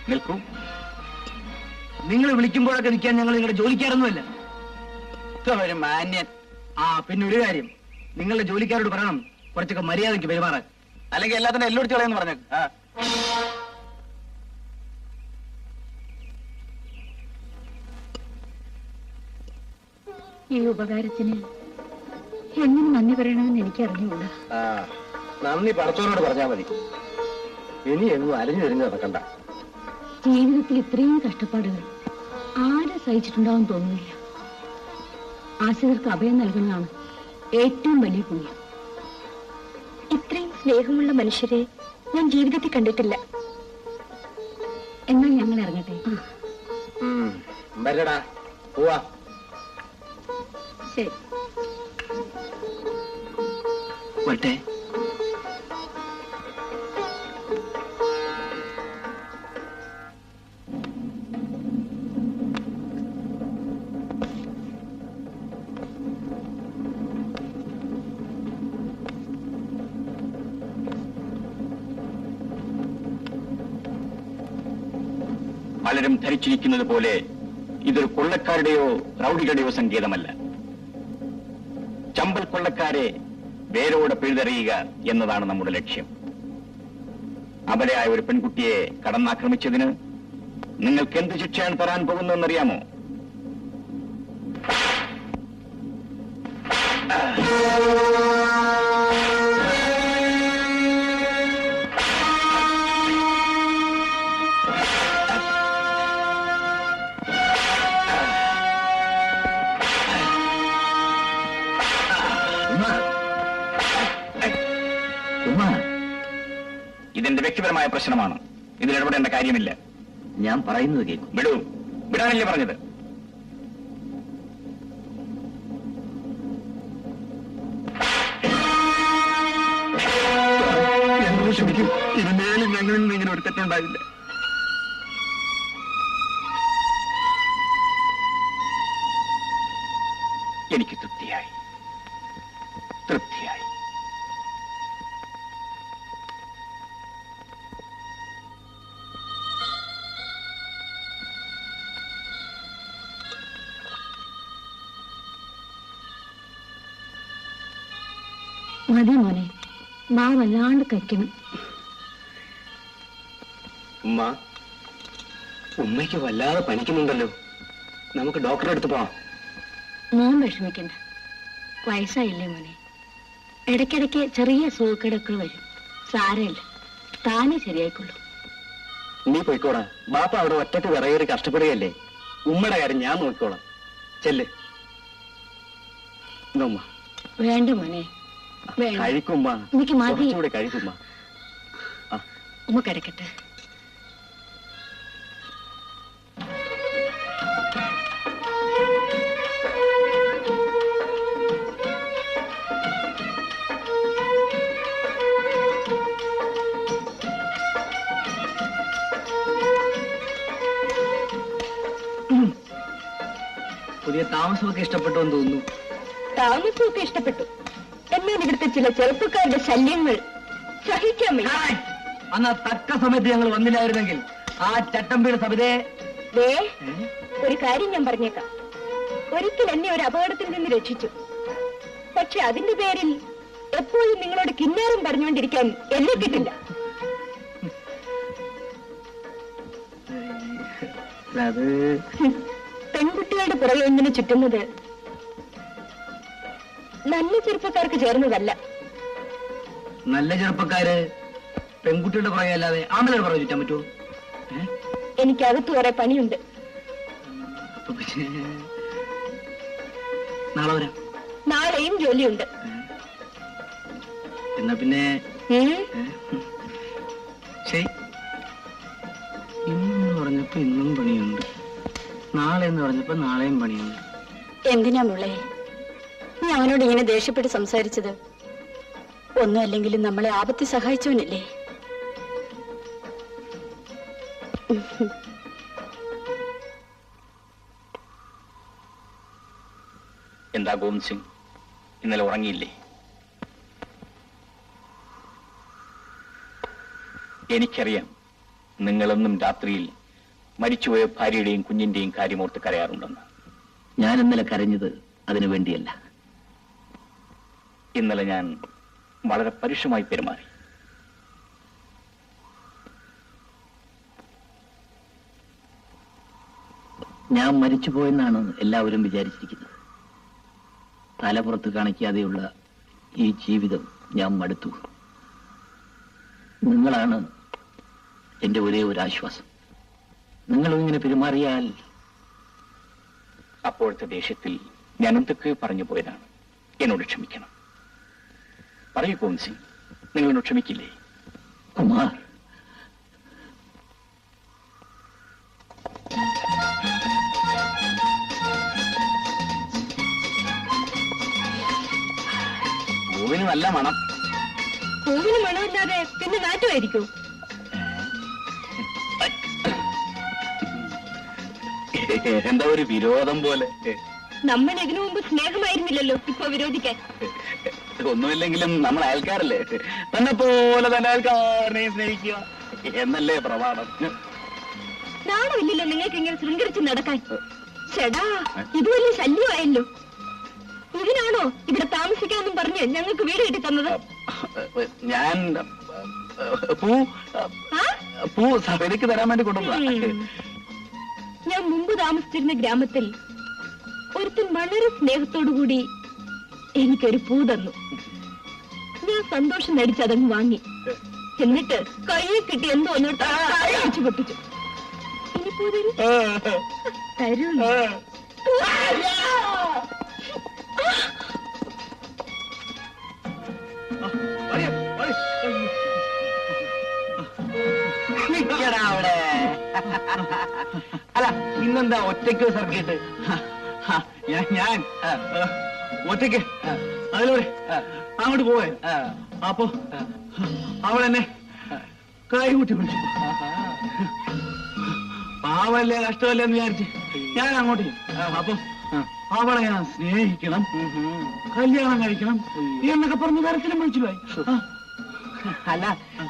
നിൽക്കൂ. നിങ്ങൾ വിളിക്കുമ്പോഴൊക്കെ നിൽക്കാൻ ഞങ്ങൾ നിങ്ങളുടെ ജോലിക്കാരൊന്നുമല്ല. ഒരു മാന്യൻ. പിന്നെ ഒരു കാര്യം, നിങ്ങളുടെ ജോലിക്കാരോട് പറയണം കുറച്ചൊക്കെ മര്യാദയ്ക്ക് പെരുമാറാൻ. അല്ലെങ്കിൽ എല്ലാത്തിനും എല്ലോടിച്ച് കളയെന്ന് പറഞ്ഞു. ഈ ഉപകാരത്തിന് എങ്ങനെ നന്ദി പറയണമെന്ന് എനിക്ക് അറിഞ്ഞുകൂടാ. നന്ദി പടച്ചോനോട് പറഞ്ഞാൽ മതി. ഇനി എന്നും അരിഞ്ഞു തിരിഞ്ഞ് നടക്കണ്ട. ജീവിതത്തിൽ ഇത്രയും കഷ്ടപ്പാടുകൾ ആരും സഹിച്ചിട്ടുണ്ടാവും തോന്നുന്നില്ല. ആശ്രിതർക്ക് അഭയം നൽകുന്നതാണ് ഏറ്റവും വലിയ പുണ്യം. ഇത്രയും സ്നേഹമുള്ള മനുഷ്യരെ ഞാൻ ജീവിതത്തിൽ കണ്ടിട്ടില്ല. എന്നാൽ ഞങ്ങൾ ഇറങ്ങട്ടെ. വരടാ, പോവാ. ശരി. വട്ടെ. പലരും ധരിച്ചിരിക്കുന്നത് പോലെ ഇതൊരു കൊള്ളക്കാരുടെയോ റൌഡികളുടെയോ സങ്കേതമല്ല. ചമ്പൽ കൊള്ളക്കാരെ വേരോടെ പിഴുതെറിയുക എന്നതാണ് നമ്മുടെ ലക്ഷ്യം. അബലയായ ഒരു പെൺകുട്ടിയെ കടന്നാക്രമിച്ചതിന് നിങ്ങൾക്ക് എന്ത് ശിക്ഷയാണ് തരാൻ പോകുന്നതെന്നറിയാമോ? ഇതെന്റെ വ്യക്തിപരമായ പ്രശ്നമാണ്. ഇതിൽ ഇടപെടേണ്ട കാര്യമില്ല. ഞാൻ പറയുന്നത് കേൾക്കും. വിടൂ. വിടാനല്ലേ പറഞ്ഞത്? എന്നോട് ക്ഷമിക്കും. ഇനിമേലും ഞങ്ങളിൽ നിന്ന് ഇങ്ങനെ ഒരു തെറ്റുണ്ടായില്ല. എനിക്ക് തൃപ്തിയായി. തൃപ്തിയായി. മതി മോനെ, മാ വല്ലാണ്ട് കഴിക്കണം. ഉമ്മയ്ക്ക് വല്ലാതെ പനിക്കുന്നുണ്ടല്ലോ. നമുക്ക് ഡോക്ടറെ അടുത്ത് പോവാം. മോൻ വിഷമിക്കണ്ട. വയസ്സായില്ലേ മോനെ. ഇടയ്ക്കിടയ്ക്ക് ചെറിയ സുഖക്കേടൊക്കെ വരും. സാരമില്ല, താനേ ശരിയായിക്കൊള്ളൂ. നീ പോയിക്കോടാ. ബാപ്പ അവിടെ ഒറ്റക്ക് വിറയേറി കഷ്ടപ്പെടുകയല്ലേ. ഉമ്മയുടെ കാര്യം ഞാൻ നോക്കിക്കോളാം. ചെല്ല്. ഉമ്മ വേണ്ട മോനെ, വേണ്ട. കഴിക്കുമ്മ. എനിക്ക് മതി. കുറച്ചുകൂടെ കഴിക്കുമ്മ. ഉമ്മ കിടക്കട്ടെ. പുതിയ താമസമൊക്കെ ഇഷ്ടപ്പെട്ടു എന്ന് തോന്നുന്നു. താമസമൊക്കെ ഇഷ്ടപ്പെട്ടു. എന്നാൽ ഇവിടുത്തെ ചില ചെറുപ്പക്കാരുടെ ശല്യങ്ങൾ സഹിക്കാൻ വയ്യ. അന്ന് തക്ക സമയത്ത് ഞങ്ങൾ വന്നില്ലായിരുന്നെങ്കിൽ ആ ചട്ടമ്പിയുടെ സമിതിയെ. ഒരു കാര്യം ഞാൻ പറഞ്ഞേക്കാം. ഒരിക്കൽ എന്നെ ഒരു അപകടത്തിൽ നിന്ന് രക്ഷിച്ചു. പക്ഷെ അതിന്റെ പേരിൽ എപ്പോഴും നിങ്ങളോട് കിന്നാരം പറഞ്ഞുകൊണ്ടിരിക്കാൻ എന്നെ കിട്ടില്ല. അത് പെൺകുട്ടികളുടെ പുറകെ ഇങ്ങനെ ചുറ്റുന്നത് നല്ല ചെറുപ്പക്കാർക്ക് ചേർന്നതല്ല. നല്ല ചെറുപ്പക്കാര് പെൺകുട്ടിയുടെ പുറകെ അല്ലാതെ ആമ്പലയുടെ പുറകെ ചുറ്റാൻ പറ്റുമോ? എനിക്കകത്ത് കുറെ പണിയുണ്ട്. നാളെ വരാം. നാളെയും ജോലിയുണ്ട്. എന്നാ പിന്നെ ശരി, ഇന്ന് പറഞ്ഞപ്പോ ഇന്നും പണിയുണ്ട്, നാളെ എന്ന് പറഞ്ഞപ്പോ നാളെയും പണിയുണ്ട്. എന്തിനാ മോളെ നീ അവനോട് ഇങ്ങനെ ദേഷ്യപ്പെട്ട് സംസാരിച്ചത്? ഒന്നും അല്ലെങ്കിലും നമ്മളെ ആപത്തിൽ സഹായിച്ചവനല്ലേ? എന്താ ഗോവിന്ദ് സിംഗ്, ഇന്നലെ ഉറങ്ങിയില്ലേ? എനിക്കറിയാം, നിങ്ങളൊന്നും രാത്രിയിൽ മരിച്ചുപോയ ഭാര്യയുടെയും കുഞ്ഞിന്റെയും കാര്യമോർത്ത് കരയാറുണ്ടെന്ന്. ഞാൻ ഇന്നലെ കരഞ്ഞത് അതിനു വേണ്ടിയല്ല. ഇന്നലെ ഞാൻ വളരെ പരുഷമായി പെരുമാറി. ഞാൻ മരിച്ചുപോയെന്നാണ് എല്ലാവരും വിചാരിച്ചിരിക്കുന്നത്. തലപുറത്ത് കാണിക്കാതെയുള്ള ഈ ജീവിതം ഞാൻ മടുത്തു. നിങ്ങളാണ് എന്റെ ഒരേ ഒരു ആശ്വാസം. നിങ്ങളും ഇങ്ങനെ പെരുമാറിയാൽ... അപ്പോഴത്തെ ദേഷ്യത്തിൽ ഞാൻ എന്തൊക്കെ പറഞ്ഞു പോയതാണ്. എന്നോട് ക്ഷമിക്കണം. പറയൂ ഗോവിന്ദ് സിംഗ്, നിങ്ങളോട് ക്ഷമിക്കില്ലേ? കുമാർ, പൂവിന് നല്ല മണം. പൂവിന് മണമില്ലാതെ പിന്നെ നാറ്റുമായിരിക്കും. എന്താ ഒരു വിരോധം പോലെ? നമ്മൾ ഇതിനു മുമ്പ് സ്നേഹമായിരുന്നില്ലല്ലോ, ഇപ്പൊ വിരോധിക്കാൻ. ഒന്നുമില്ലെങ്കിലും നമ്മൾ അയൽക്കാരല്ലേ. തന്നെ പോലെ തന്നെ അയൽക്കാരനെ സ്നേഹിക്കുക എന്നല്ലേ പ്രമാണം. നാണമില്ലല്ലോ നിങ്ങൾക്ക് ഇങ്ങനെ ശൃംഗരിച്ച് നടക്കാൻ. ചേടാ, ഇത് വലിയ ശല്യമായല്ലോ. ഇതിനാണോ ഇവിടെ താമസിക്കാമെന്നും പറഞ്ഞ് ഞങ്ങൾക്ക് വീട് കെട്ടി തന്നത്? ഞാൻ പൂ സഭയിലേക്ക് തരാൻ വേണ്ടി കൊണ്ടുവന്നതാ. ഞാൻ മുമ്പ് താമസിച്ചിരുന്ന ഗ്രാമത്തിൽ ഒരുത്തൻ വളരെ സ്നേഹത്തോടുകൂടി എനിക്കൊരു പൂ തന്നു. ഞാൻ സന്തോഷം നടിച്ച് അതങ്ങ് വാങ്ങി. എന്നിട്ട് കയ്യിൽ കിട്ടി എന്തോ ഒന്നിട്ട് അടിച്ചു പൊട്ടിച്ചു. ഇനി പൂ തരൂ. അവിടെ അല്ല, ഇന്നെന്താ ഒറ്റയ്ക്ക് സർക്കിട്ട്? ഞാൻ ഒറ്റയ്ക്ക് അതിലൂടെ അങ്ങോട്ട് പോവേ. അപ്പൊ അവളെന്നെ കൈകൂട്ടി പിടിച്ചു. പാവല്ലേ, കഷ്ടമല്ലേ എന്ന് വിചാരിച്ച് ഞാൻ അങ്ങോട്ട്. അപ്പൊ അവളെ ഞാൻ സ്നേഹിക്കണം, കല്യാണം കഴിക്കണം എന്നൊക്കെ പറഞ്ഞ് തരത്തിലും വിളിച്ചു പോയി. അല്ല,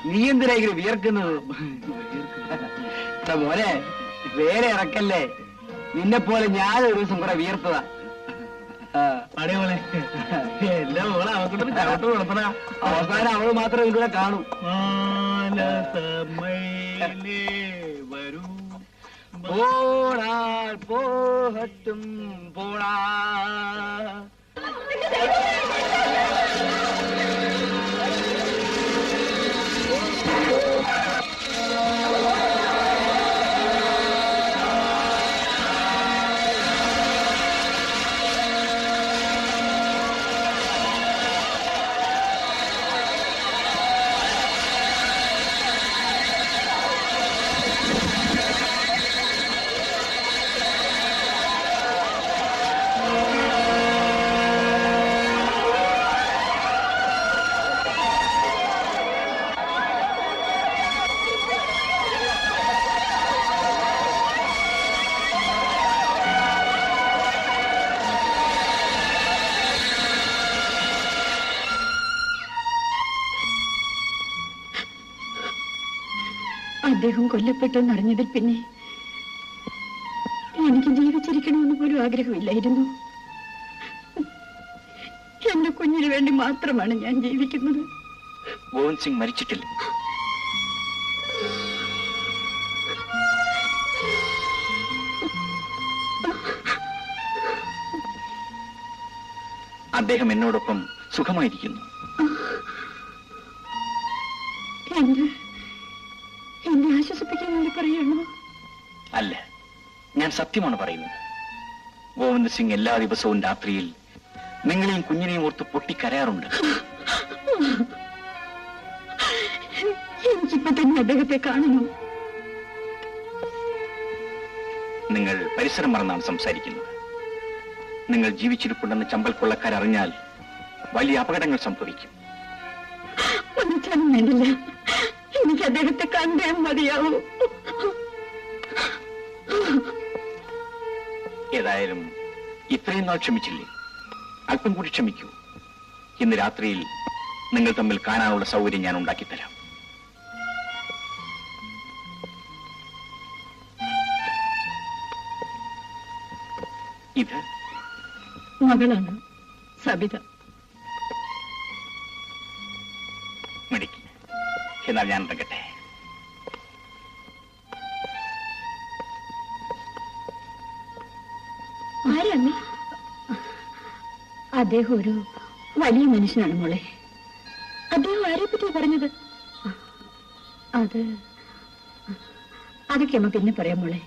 നീ എന്തിനായിരിക്കും വിയർക്കുന്നത്? മോനെ, വേറെ ഇറക്കല്ലേ. നിന്നെ പോലെ ഞാൻ ഒരു ദിവസം കൂടെ വിയർത്തതാ. അടിപൊളി. എന്റെ മോളെ അവക്കൊണ്ടൊരു ചവിട്ട് കൊടുത്തണ. അവസാനം അവള് മാത്രം ഇവിടെ കാണും. വരൂ പോടാൽ പോഹട്ടും പോടാ. അദ്ദേഹം കൊല്ലപ്പെട്ടെന്നറിഞ്ഞതിൽ പിന്നെ എനിക്ക് ജീവിച്ചിരിക്കണമെന്ന് പോലും ആഗ്രഹമില്ലായിരുന്നു. എന്റെ കുഞ്ഞിന് വേണ്ടി മാത്രമാണ് ഞാൻ ജീവിക്കുന്നത്. ഗോവിന്ദ് സിംഗ് മരിച്ചിട്ടില്ല. അദ്ദേഹം എന്നോടൊപ്പം സുഖമായിരിക്കുന്നു. എന്നെ ആശ്വസിപ്പിക്കാൻ വേണ്ടി പറയണോ? അല്ല, ഞാൻ സത്യമാണ് പറയുന്നത്. ഗോവിന്ദ് സിംഗ് എല്ലാ ദിവസവും രാത്രിയിൽ നിങ്ങളെയും കുഞ്ഞിനെയും ഓർത്ത് പൊട്ടിക്കരയാറുണ്ട്. ഇപ്പൊ തന്നെ അദ്ദേഹത്തെ കാണുന്നു. നിങ്ങൾ പരിസരം മറന്നാണ് സംസാരിക്കുന്നത്. നിങ്ങൾ ജീവിച്ചിരിപ്പുണ്ടെന്ന് ചമ്പൽ കൊള്ളക്കാരറിഞ്ഞാൽ വലിയ അപകടങ്ങൾ സംഭവിക്കും. ഒന്നിച്ചാലും വേണ്ടില്ല, എനിക്ക് അദ്ദേഹത്തെ കണ്ടേ മതിയാവൂ. ഏതായാലും ഇത്രയും നാൾ ക്ഷമിച്ചില്ലേ, അല്പം കൂടി ക്ഷമിക്കൂ. ഇന്ന് രാത്രിയിൽ നിങ്ങൾ തമ്മിൽ കാണാനുള്ള സൗകര്യം ഞാൻ ഉണ്ടാക്കിത്തരാം. ഇത് മകളാണ് സബിത. മിടുക്കി. എന്നാൽ ഞാൻ ഇറങ്ങട്ടെ. ആരാണ്? അദ്ദേഹം ഒരു വലിയ മനുഷ്യനാണ് മോളെ. അദ്ദേഹം ആരെ പറ്റി പറഞ്ഞത്? അതൊക്കെ അമ്മ പിന്നെ പറയാം മോളെ.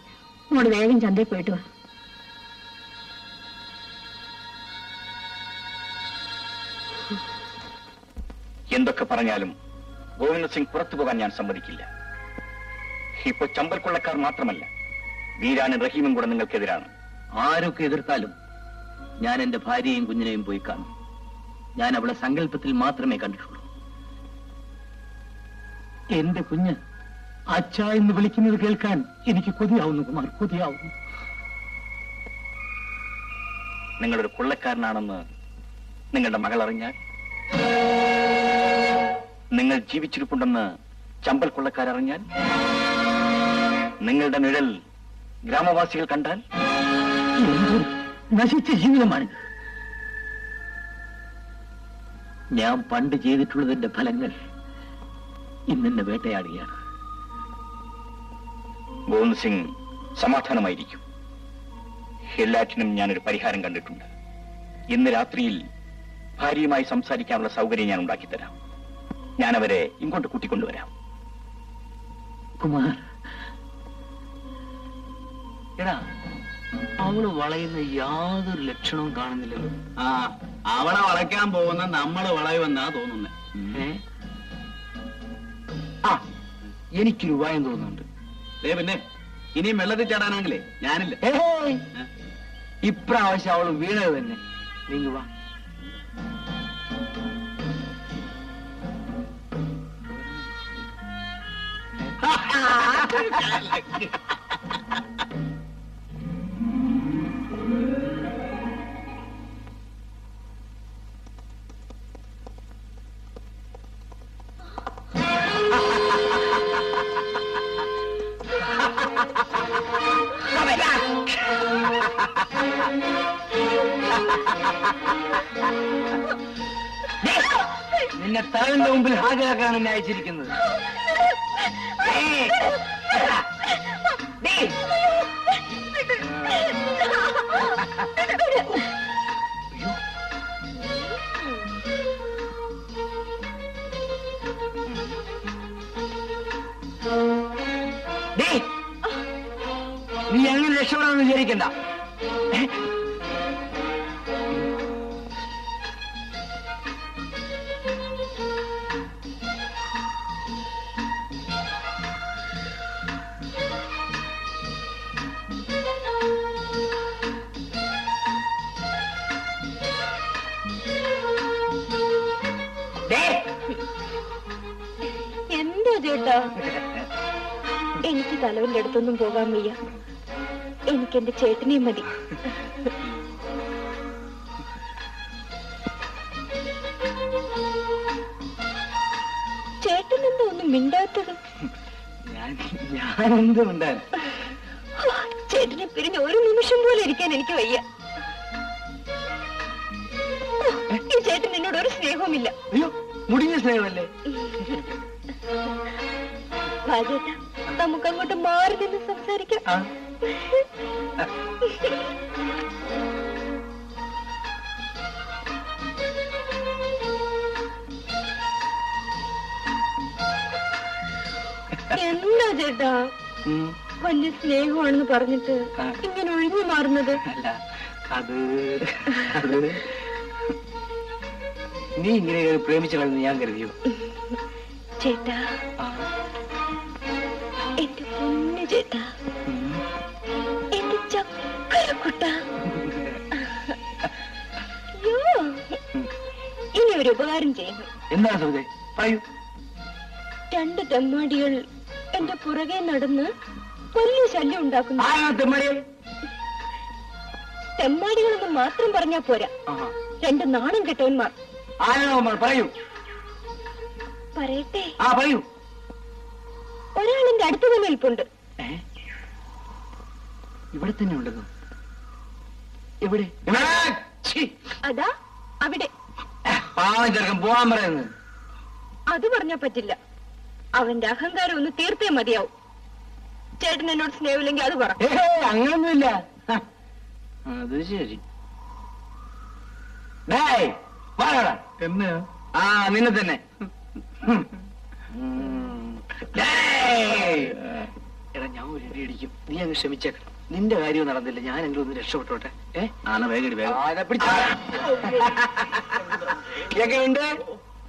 മോള് വേഗം ചന്തയിൽ പോയിട്ട് വാ. എന്തൊക്കെ പറഞ്ഞാലും ഗോവിന്ദ സിംഗ് പുറത്തു പോകാൻ ഞാൻ സമ്മതിക്കില്ല. ഇപ്പൊ ചമ്പൽ കൊള്ളക്കാർ മാത്രമല്ല, വീരാനും റഹീമും കൂടെ നിങ്ങൾക്കെതിരാണ്. ആരൊക്കെ എതിർത്താലും ഞാൻ എന്റെ ഭാര്യയെയും കുഞ്ഞിനെയും പോയി കാണും. ഞാൻ അവളെ സങ്കല്പത്തിൽ മാത്രമേ കണ്ടിട്ടുള്ളൂ. എന്റെ കുഞ്ഞ് അച്ഛ എന്ന് വിളിക്കുന്നത് കേൾക്കാൻ എനിക്ക് കൊതിയാവുന്നു കുമാർ, കൊതിയാവുന്നു. നിങ്ങളൊരു കൊള്ളക്കാരനാണെന്ന് നിങ്ങളുടെ മകൾ അറിഞ്ഞാൽ, നിങ്ങൾ ജീവിച്ചിരിപ്പുണ്ടെന്ന് ചമ്പൽ കൊള്ളക്കാരറിഞ്ഞാൽ, നിങ്ങളുടെ നിഴൽ ഗ്രാമവാസികൾ കണ്ടാൽ, നശിച്ച ജീവിതമാണ്. ഞാൻ പണ്ട് ചെയ്തിട്ടുള്ളതിന്റെ ഫലങ്ങൾ ഇന്നെന്നെ വേട്ടയാടുകയാണ്. ഗോവിന്ദ് സിംഗ് സമാധാനമായിരിക്കും. എല്ലാറ്റിനും ഞാനൊരു പരിഹാരം കണ്ടിട്ടുണ്ട്. ഇന്ന് രാത്രിയിൽ ഭാര്യയുമായി സംസാരിക്കാനുള്ള സൗകര്യം ഞാൻ ഉണ്ടാക്കിത്തരാം. ഞാൻ അവരെ ഇങ്ങോട്ട് കൂട്ടിക്കൊണ്ടുവരാം. കുമാർ, എടാ, അവള് വളയുന്ന യാതൊരു ലക്ഷണവും കാണുന്നില്ലല്ലോ. അവളെ വളയ്ക്കാൻ പോകുന്ന നമ്മള് വളയുമെന്നാ തോന്നുന്നേ. എനിക്കൊരു ഉപായം തോന്നുന്നുണ്ട്. പിന്നെ ഇനിയും വെള്ളത്തിൽ ചാടാനാണെങ്കിലേ ഞാനില്ല. ഇപ്രാവശ്യം അവള് വീണത് തന്നെ. നീങ്ങി വാ. നിന്നെ തലന്റെ മുമ്പിൽ ഹാജരാക്കാണ് എന്നെ അയച്ചിരിക്കുന്നത്. നീ അങ്ങനെ രക്ഷപ്പെടാമെന്ന് വിചാരിക്കണ്ട. എന്തോ ചേട്ടാ, എനിക്ക് തലവന്റെ അടുത്തൊന്നും പോകാൻ വയ്യ. എനിക്ക് എന്റെ ചേട്ടനെയും മതി. ചേട്ടൻ എന്താ ഒന്നും മിണ്ടാത്തത്? ഞാനെന്ത് മിണ്ടാൻ? ചേട്ടനെ പിരിഞ്ഞ് ഒരു നിമിഷം പോലെ ഇരിക്കാൻ എനിക്ക് വയ്യ. ഈ ചേട്ടൻ എന്നോട് ഒരു സ്നേഹവുമില്ല. അയ്യോ, മുടിഞ്ഞ സ്നേഹമല്ലേ? വാ ചേട്ടാ, നമുക്കങ്ങോട്ട് മാറി നിന്ന് സംസാരിക്കാം. എന്താ ചേട്ടാ വലിയ സ്നേഹമാണെന്ന് പറഞ്ഞിട്ട് ഇങ്ങനെ ഒഴിഞ്ഞു മാറുന്നത്? അല്ല, അത് നീ ഇങ്ങനെ പ്രേമിച്ചു കളഞ്ഞ് ഞാൻ കരുതിയോ? ചേട്ടാ, ചേട്ടാ, എന്റെ ചക്കരക്കുട്ട. അയ്യോ, ഇനി ഒരു ഉപകാരം ചെയ്യുന്നു. എന്താണ് സുഹൃത്തെ പറയൂ. 2 തെമ്മാടികൾ എന്റെ പുറകെ നടന്ന് വലിയ ശല്യം ഉണ്ടാക്കുന്നു. തെമ്മാടികളെന്ന് മാത്രം പറഞ്ഞാ പോരാ, 2 നാണം കെട്ടവന്മാർ. പറയൂ. പറയട്ടെ? പറയൂ. ഒരാളിന്റെ അടുത്ത് തന്നെ നിൽപ്പുണ്ട്. ഇവിടെ തന്നെ ഉണ്ടല്ലോ. എവിടെ? അതാ അവിടെ. പാവം ചെറുക്കൻ പോവാൻ പറയുന്നത്. അത് പറഞ്ഞാ പറ്റില്ല. അവന്റെ അഹങ്കാരം ഒന്ന് തീർത്തേ മതിയാവും. ചേട്ടൻ എന്നോട് സ്നേഹമില്ലെങ്കിൽ അത് പറ. അങ്ങനൊന്നുമില്ല. അത് ശരി. നിന്നെ തന്നെ. എടാ, ഞാൻ ഒരു ഇടി അടിക്കും, നീ അങ്ങ് ക്ഷമിച്ചേക്കണം. നിന്റെ കാര്യം നടന്നില്ല, ഞാൻ എങ്കിലും ഒന്ന് രക്ഷപ്പെട്ടോട്ടെ. എങ്ങനെയുണ്ട്?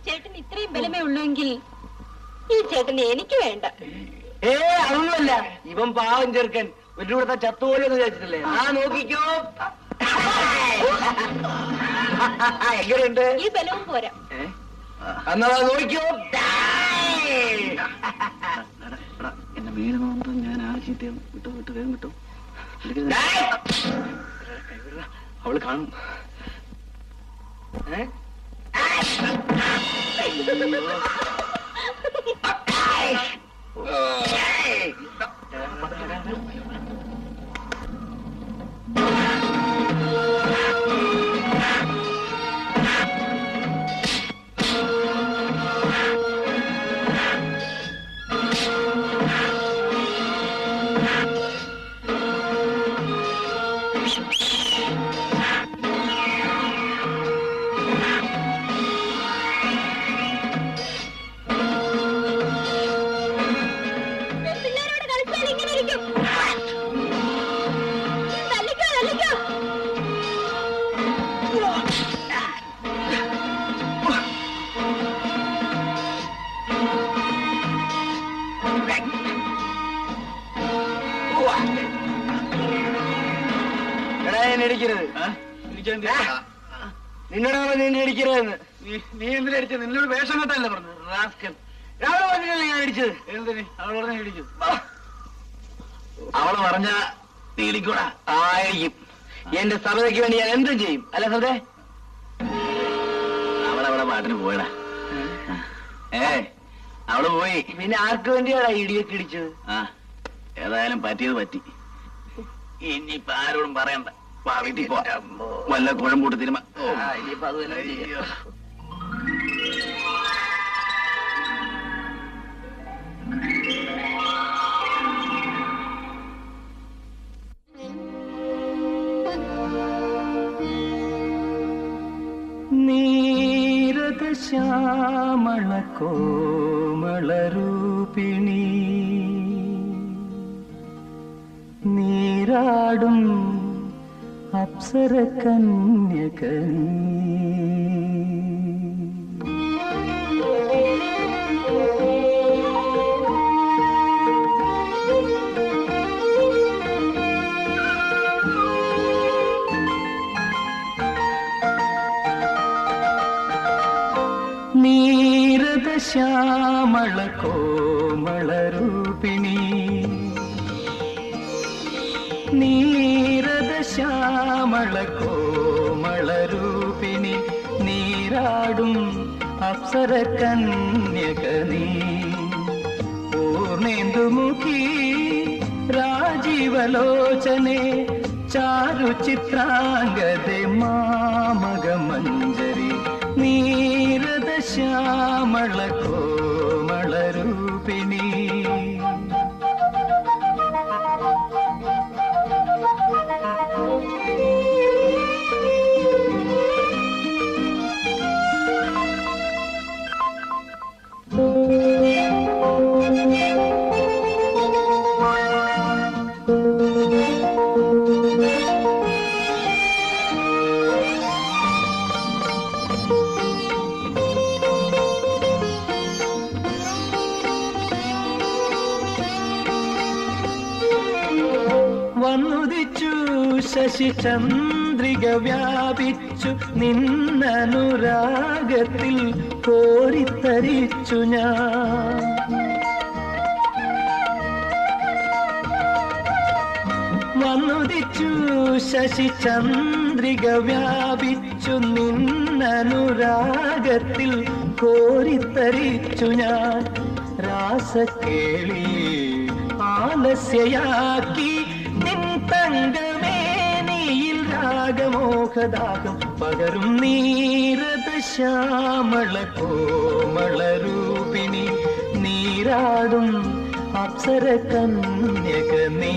ചേട്ടൻ ഇത്രയും ബലമേ ഉള്ളൂവെങ്കിൽ ഈ ചേട്ടനെ എനിക്ക് വേണ്ട. അതൊന്നുമല്ല, ഇവൻ പാവം ചെറുക്കൻ ഒരു കൂടത്തെ ചത്തുപോലെന്ന് വിചാരിച്ചിട്ടില്ലേ? നോക്കിക്കോ. എങ്ങനെയുണ്ട്? ഈ ബലവും പോരാ. എന്നാ നോക്കിക്കോ. എന്നെ വീഴുന്നോണ്ട് ഞാൻ ആവശ്യത്തെ വിട്ടു വേഗം കിട്ടും. അവള് കാണും. നിന്നോട് നിന്നെ ഇടിക്കരുതെന്ന്. നീ എന്തിനടിച്ചത്? നിന്നോട് വേഷം കെട്ടല്ലേ പറഞ്ഞു. റാസ്കൽ. രാവിലെ പറഞ്ഞില്ലേ ഞാൻ ഇടിച്ചത്? എന്തിന്? അവൾ പറഞ്ഞ ഇടിച്ചു. അവള് പറഞ്ഞ നീ ഇടിക്കൂടാ. ആയിരിക്കും. എന്റെ സഭതയ്ക്ക് വേണ്ടി ഞാൻ എന്തും ചെയ്യും. അല്ല സഭേ? അവളവിടെ പാട്ടിന് പോയടാ. അവള് പോയി. പിന്നെ ആർക്ക് വേണ്ടിയാടാ ഇടിയൊക്കെ ഇടിച്ചത്? ഏതായാലും പറ്റിയത് പറ്റി. ഇനിയിപ്പോ ആരോടും പറയണ്ട. വീട്ടിൽ പോ. വല്ല കുഴമ്പൂട്ട് തിരുമ. ഇനിയിപ്പോ അത് തന്നെ ചെയ്യാം. നീരദശ്യാമള കോമളരൂപിണി നീരാടും അപ്സര കന്യകനീ. നീരദശ്യാമള കോമളരൂപിണി നീരദശ്യാമള കോമളരൂപിണി നീരാടും അപ്സര കന്യകനീ. പൂർണേന്ദുമുഖി രാജീവലോചനെ ചാരുചിത്രാംഗദേ മാമകമഞ്ജരി നീരദശ്യാമള കോമളരൂപിണി. ശശിചന്ദ്രിക വ്യാപിച്ചു നിന്നനുരാഗത്തിൽ കോരിത്തരിച്ചു ഞാൻ. വന്നുദിച്ചു ശശിചന്ദ്രിക വ്യാപിച്ചു നിന്നനുരാഗത്തിൽ കോരിത്തരിച്ചു ഞാൻ. രാസക്കേളി ആലസ്യയാക്കി നിൻ തങ്കമേനിയിൽ രാഗമോഹദാഹം പകരും നീരദ ശ്യാമള കോമളരൂപിണി നീരാടും അപ്സര കന്യക നീ.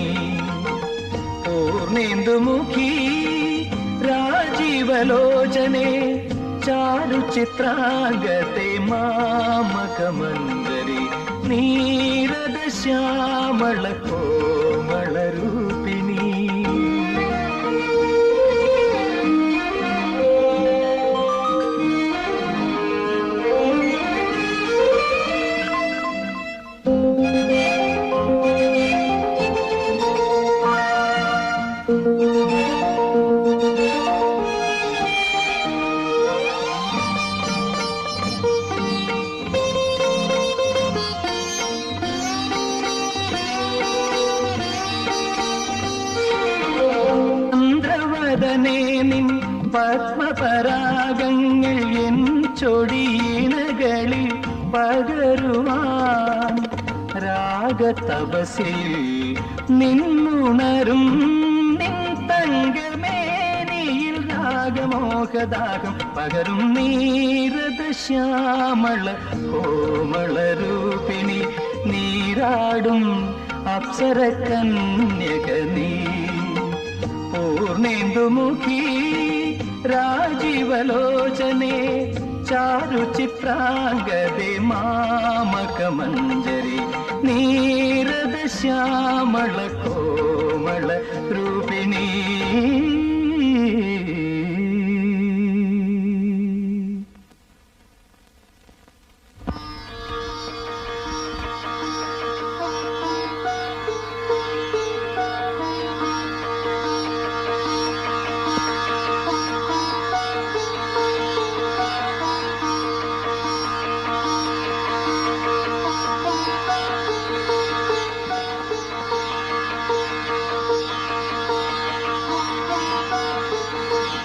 പൂർണേന്ദുമുഖി രാജീവലോചനെ ചാരുചിത്രാംഗത്തെ മാമകമഞ്ജരി നീരദ ശ്യാമള കോമളരൂപിണി. നിൻ പത്മപരാഗങ്ങൾ എൻ ചൊടിയിണകളിൽ പകരുവാൻ രാഗതപസിൽ നിന്നുണരും നിൻ തങ്കമേനിയിൽ രാഗമോഹദാഹം പകരും നീരദ ശ്യാമള കോമളരൂപിണി നീരാടും അപ്സര കന്യക നീ. പൂർണേന്ദുമുഖി രാജീവലോചനെ ചാരുചിത്രാംഗതെ മാമകമഞ്ജരി നീരദ ശ്യാമള കോമള രൂപിണി.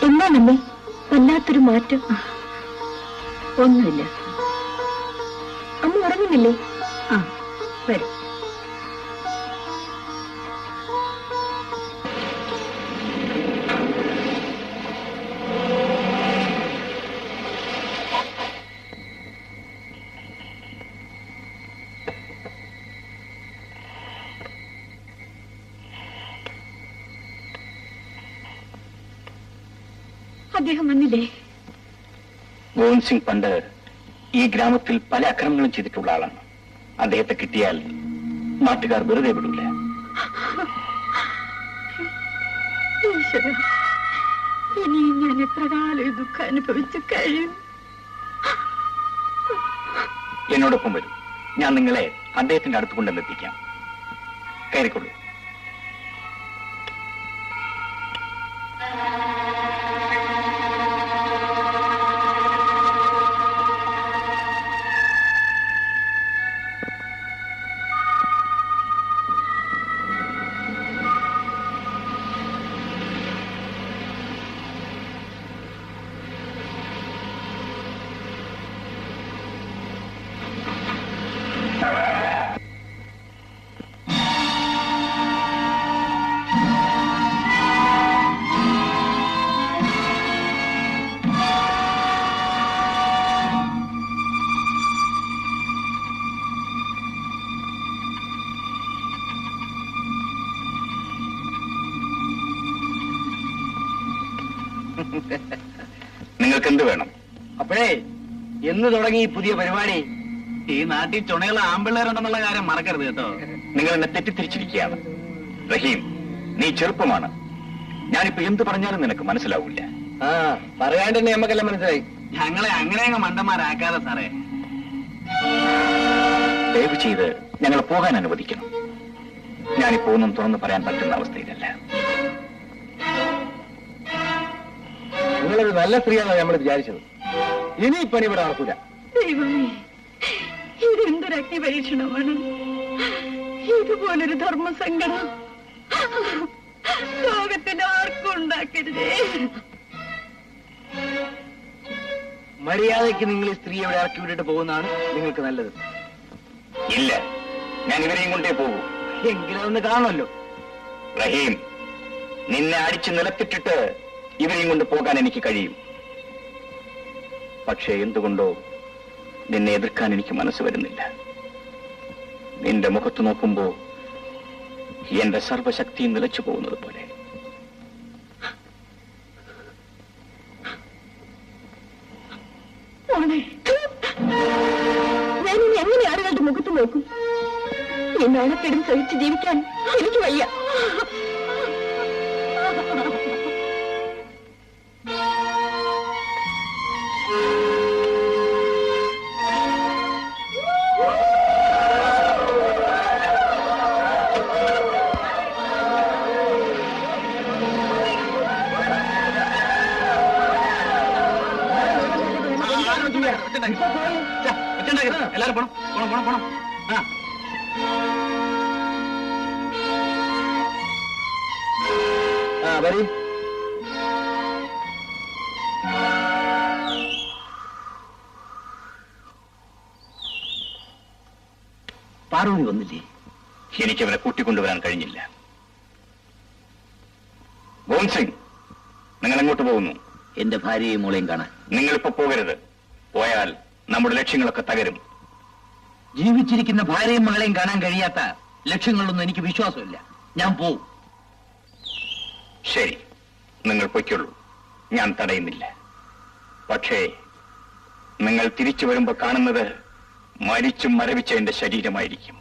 എന്താണമ്മേ വല്ലാത്തൊരു മാറ്റം? ഒന്നുമില്ല. അമ്മ ഉറങ്ങുന്നില്ലേ? ആ വരും. അദ്ദേഹം വന്നില്ലേ? ഗോവിന്ദ് സിംഗ് പണ്ട് ഈ ഗ്രാമത്തിൽ പല അക്രമങ്ങളും ചെയ്തിട്ടുള്ള ആളാണ്. അദ്ദേഹത്തെ കിട്ടിയാൽ നാട്ടുകാർ വെറുതെ വിടില്ല. ഇനിയും ഞാൻ എത്ര കാലം ദുഃഖം അനുഭവിച്ച് കഴിയും? എന്നോടൊപ്പം വരും. ഞാൻ നിങ്ങളെ അദ്ദേഹത്തിന്റെ അടുത്ത് കൊണ്ടെന്നെത്തിക്കാം. കയറിക്കൊള്ളൂ. നിങ്ങൾക്ക് എന്ത് വേണം? അപ്പോഴേ എന്ന് തുടങ്ങി ഈ പുതിയ പരിപാടി? ഈ നാട്ടിൽ ചുണയുള്ള ആമ്പിള്ളേരുണ്ടെന്നുള്ള കാര്യം മറക്കരുത് കേട്ടോ. നിങ്ങൾ എന്നെ തെറ്റിദ്ധരിച്ചിരിക്കുകയാണ്. റഹീം, നീ ചെറുപ്പമാണ്. ഞാനിപ്പോ എന്ത് പറഞ്ഞാലും നിനക്ക് മനസ്സിലാവില്ല. ആ പറയാണ്ട് തന്നെ നമുക്കെല്ലാം മനസ്സിലായി. ഞങ്ങളെ അങ്ങനെ അങ്ങ് മണ്ടന്മാരാക്കാതെ സാറേ. ദയവ് ചെയ്ത് ഞങ്ങൾ പോകാൻ അനുവദിക്കണം. ഞാനിപ്പോ ഒന്നും തുറന്നു പറയാൻ പറ്റുന്ന അവസ്ഥയിലല്ല. നിങ്ങളൊരു നല്ല സ്ത്രീയാണെന്ന് നമ്മൾ വിചാരിച്ചത്. ഇനി ഈ പണി ഇവിടെ നടക്കൂല. ദൈവമേ, ഇതെന്തൊരു അഗ്നി പരീക്ഷണമാണ്. ഇതുപോലൊരു ധർമ്മസങ്കടം ലോകത്തിൽ ആർക്കും ഉണ്ടാക്കരുതേ. മര്യാദയ്ക്ക് നിങ്ങൾ ഈ സ്ത്രീ ഇവിടെ ഇറക്കി വിട്ടിട്ട് പോകുന്നതാണ് നിങ്ങൾക്ക് നല്ലത്. ഇല്ല, ഞാൻ ഇവരെയും കൊണ്ടേ പോകൂ. എങ്കിലും അതൊന്ന് കാണുമല്ലോ. റഹീം, നിന്നെ അടിച്ചു നിലത്തിട്ടിട്ട് ഇവരെയും കൊണ്ട് പോകാൻ എനിക്ക് കഴിയും. പക്ഷേ എന്തുകൊണ്ടോ നിന്നെ എതിർക്കാൻ എനിക്ക് മനസ്സ് വരുന്നില്ല. നിന്റെ മുഖത്ത് നോക്കുമ്പോ എന്റെ സർവശക്തിയും നിലച്ചു പോകുന്നത് പോലെ. ഞാനിനി എങ്ങനെ ആളുകളുടെ മുഖത്ത് നോക്കും? ഈ നാണക്കേടും സഹിച്ച് ജീവിക്കാൻ എനിക്ക് വയ്യ. എല്ലാരും പോണം പോണം പോണം പോണം. വരി. പാർവതി വന്നില്ലേ? എനിക്കവരെ കൂട്ടിക്കൊണ്ടുവരാൻ കഴിഞ്ഞില്ല. ഗോവിന്ദ്, നിങ്ങൾ എങ്ങോട്ട് പോകുന്നു? എന്റെ ഭാര്യയും മോളെയും കാണാൻ. നിങ്ങളിപ്പോ പോകരുത്. പോയാൽ നമ്മുടെ ലക്ഷ്യങ്ങളൊക്കെ തകരും. ജീവിച്ചിരിക്കുന്ന ഭാര്യയും മകളെയും കാണാൻ കഴിയാത്ത ലക്ഷ്യങ്ങളൊന്നും എനിക്ക് വിശ്വാസമില്ല. ഞാൻ പോവും. ശരി, നിങ്ങൾ പൊയ്ക്കൊള്ളൂ, ഞാൻ തടയുന്നില്ല. പക്ഷേ നിങ്ങൾ തിരിച്ചു വരുമ്പോ കാണുന്നത് മരിച്ചും മരവിച്ച എന്റെ ശരീരമായിരിക്കും.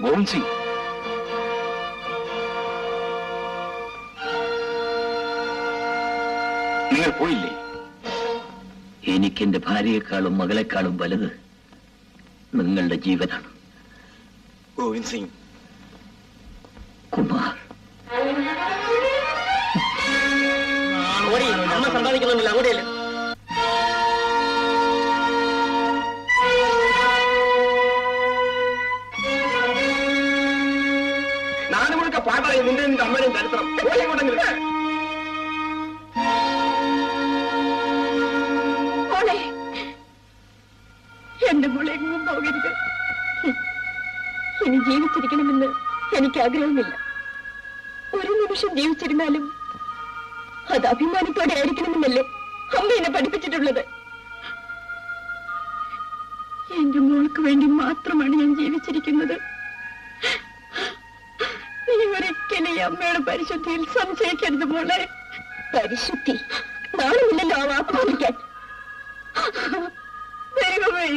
ഗോവിന്ദ് സിംഗ്, നിങ്ങൾ പോയില്ലേ? എനിക്കെന്റെ ഭാര്യയെക്കാളും മകളെക്കാളും വലുത് നിങ്ങളുടെ ജീവനാണ്. ഗോവിന്ദ് സിംഗ്, കുമാർ, അമ്മ സമ്പാദിക്കുന്നില്ല. അങ്ങോട്ടേല് നാലുമണിക്ക പാട്ടായി നിന്റെ അമ്മയുടെയും ചരിത്രം. മോളെ, എന്റെ മോളെ എങ്ങും പോകരുത്. ഇനി ജീവിച്ചിരിക്കണമെന്ന് എനിക്ക് ആഗ്രഹമില്ല. ഒരു നിമിഷം ജീവിച്ചിരുന്നാലും അത് അഭിമാനത്തോടെ ആയിരിക്കണമെന്നല്ലേ അമ്മ എന്നെ പഠിപ്പിച്ചിട്ടുള്ളത്. എന്റെ മോൾക്ക് വേണ്ടി മാത്രമാണ് ഞാൻ ജീവിച്ചിരിക്കുന്നത്. നീ ഒരിക്കലും ഈ അമ്മയുടെ പരിശുദ്ധിയിൽ സംശയിക്കരുത് മോളെ. പരിശുദ്ധി? നാളുമില്ലല്ലോ ആ വാക്ക് പാലിക്കാൻ. ദൈവമേ,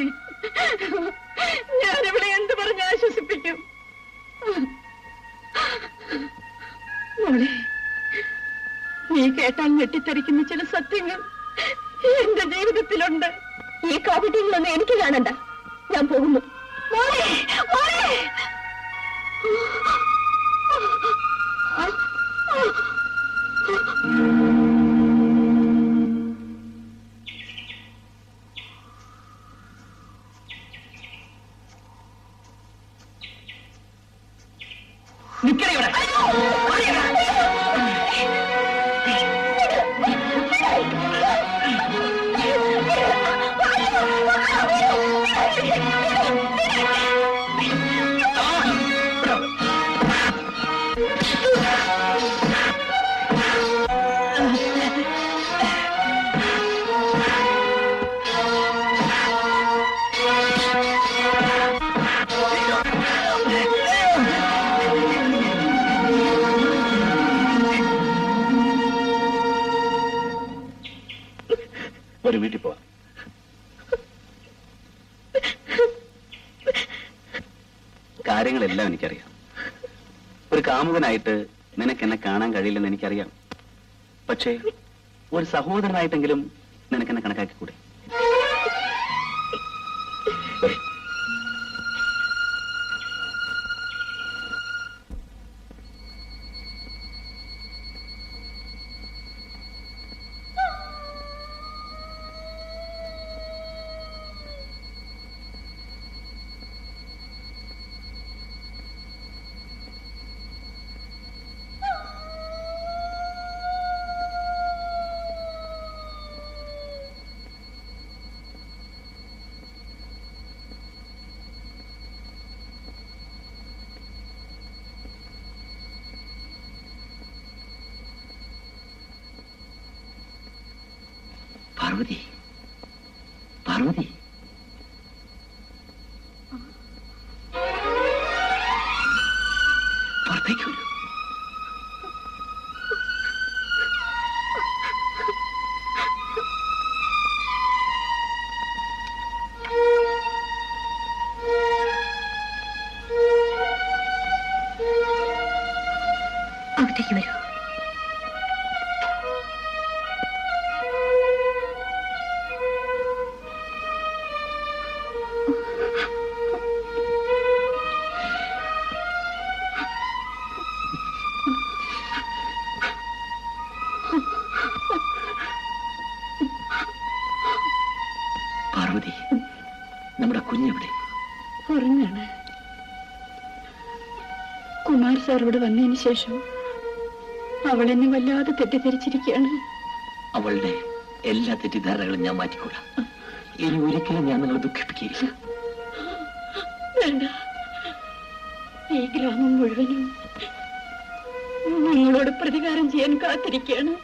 ഞാനിവിടെ എന്ത് പറഞ്ഞ് ആശ്വസിപ്പിക്കും? മോളെ, നീ കേട്ടാൽ ഞെട്ടിത്തെറിക്കുന്ന ചില സത്യങ്ങൾ എന്റെ ജീവിതത്തിലുണ്ട്. ഈ കാപട്യങ്ങളൊന്നും എനിക്ക് കാണണ്ട. ഞാൻ പോകുന്നു. മോളെ, മോളെ. നിക്കടെ. ഒരു വീട്ടിൽ പോവാം. കാര്യങ്ങളെല്ലാം എനിക്കറിയാം. ഒരു കാമുകനായിട്ട് നിനക്ക് എന്നെ കാണാൻ കഴിയില്ലെന്ന് എനിക്കറിയാം. പക്ഷേ ഒരു സഹോദരനായിട്ടെങ്കിലും നിനക്കെന്നെ കണക്കാക്കിക്കൂടെ? പാർവതി, പാർവതി, പുറത്തേക്ക് വരൂ. അകത്തേക്ക് വരൂ. പാർവതി, നമ്മുടെ കുഞ്ഞെവിടെ? ഉറങ്ങാണ്. കുമാർ സാർ ഇവിടെ വന്നതിന് ശേഷം അവൾ എന്നെ വല്ലാതെ തെറ്റിദ്ധരിച്ചിരിക്കുകയാണ്. അവളുടെ എല്ലാ തെറ്റിദ്ധാരണകളും ഞാൻ മാറ്റിക്കൊള്ളാം. ഇനി ഒരിക്കലും ഞാൻ നിങ്ങളെ ദുഃഖിപ്പിക്കുകയില്ല. വേണ്ട. ഈ ഗ്രാമം മുഴുവനും നിങ്ങളോട് പ്രതികാരം ചെയ്യാൻ കാത്തിരിക്കുകയാണ്.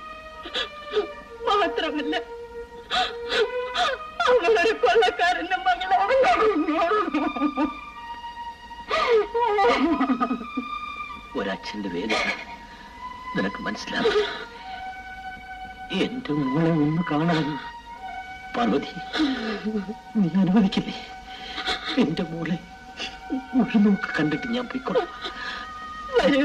മാത്രമല്ല, അവളൊരു കൊള്ളക്കാരന്റെ മകളാണ്. ഒരച്ഛന്റെ വേദന നിനക്ക് മനസ്സിലാവും. എന്റെ മോളെ ഒന്ന് കാണാൻ പാർവതി നീ അനുവദിക്കില്ലേ? എന്റെ മോളെ ഒരു നോക്ക് കണ്ടിട്ട് ഞാൻ പോയിക്കോളാം. വരൂ.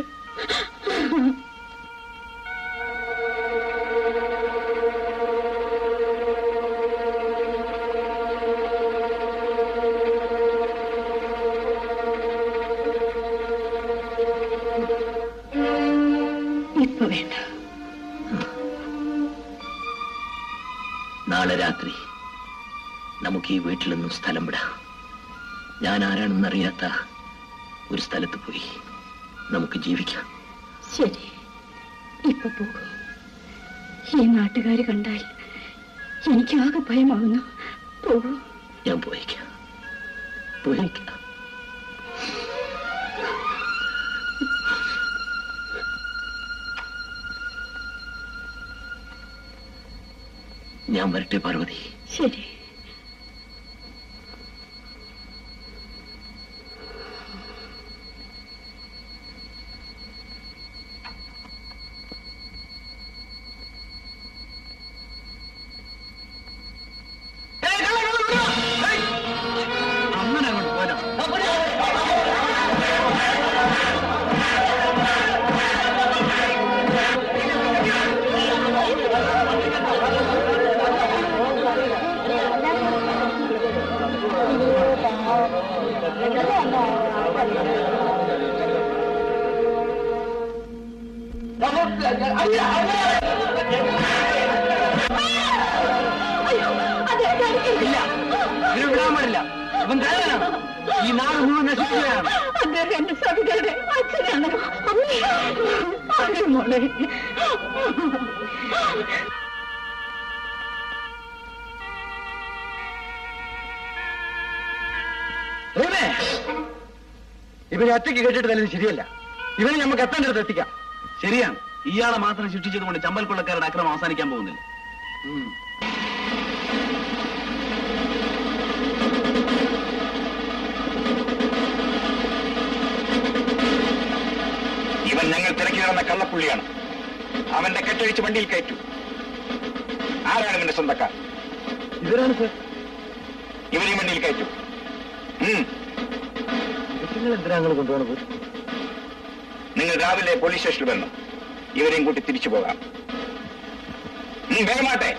ഇപ്പൊ വേണ്ട. നാളെ രാത്രി നമുക്ക് ഈ വീട്ടിൽ നിന്നും സ്ഥലം വിടാം. ഞാൻ ആരാണെന്നറിയാത്ത ഒരു സ്ഥലത്ത് പോയി നമുക്ക് ജീവിക്കാം. ശരി, ഇപ്പൊ പോകും. ഈ നാട്ടുകാര് കണ്ടാൽ എനിക്കാകെ ഭയമാവുന്നു. പോകൂ. ഞാൻ പോയേക്കാം, പോയേക്കാം. ഞാൻ വരട്ടെ പാർവതി. ശരി. അങ്ങനെ അങ്ങോട്ട് പോരാ. ഇല്ല, ഇതിന് വിടാൻ പാടില്ല. ഇവൻ കള്ളനാണ്. ഈ നാട് മുഴുവൻ നശിക്കുകയാണ്. അദ്ദേഹം എന്റെ സവിതയുടെ അച്ഛനാണ്. അതെ മോളെ. ഇവനെ ഒറ്റയ്ക്ക് കേട്ടിട്ട് തന്നെ ശരിയല്ല. ഇവനെ നമുക്ക് എത്തേണ്ടത് എത്തിക്കാം. ശരിയാണ്. ഇയാളെ മാത്രം ശിക്ഷിച്ചതുകൊണ്ട് ചമ്പൽ കൊള്ളക്കാരുടെ അക്രമം അവസാനിക്കാൻ പോകുന്നില്ല. ഇവൻ ഞങ്ങൾ തിരക്കി കിടന്ന കള്ളപ്പുള്ളിയാണ്. അവന്റെ കെട്ടഴിച്ച് വണ്ടിയിൽ കയറ്റു. ആരാണ് ഇവന്റെ സ്വന്തക്കാർ? ഇവരാണ് സർ. ഇവരെയും വണ്ടിയിൽ കയറ്റു. നിങ്ങൾ എന്തിനാ ഞങ്ങൾ കൊണ്ടുപോകണത്? നിങ്ങൾ രാവിലെ പോലീസ് സ്റ്റേഷനിൽ വരണം. ഇവരെയും കൂട്ടി തിരിച്ചു പോകാം. വേഗമാട്ടെ.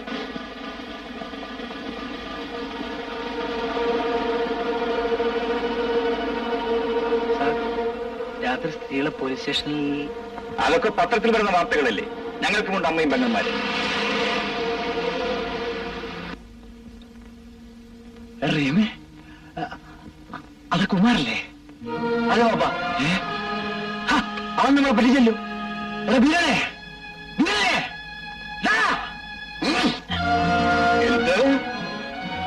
രാത്രി സ്ത്രീകളെ പോലീസ് സ്റ്റേഷനിൽ അതൊക്കെ പത്രത്തിൽ വരുന്ന വാർത്തകളല്ലേ. ഞങ്ങൾക്കുമുണ്ട് അമ്മയും പെങ്ങന്മാരും. അത് കുമാരല്ലേ? അതെ ബാബാ. അവൻ നമ്മളെ പറ്റിച്ചല്ലോ. എന്ത്?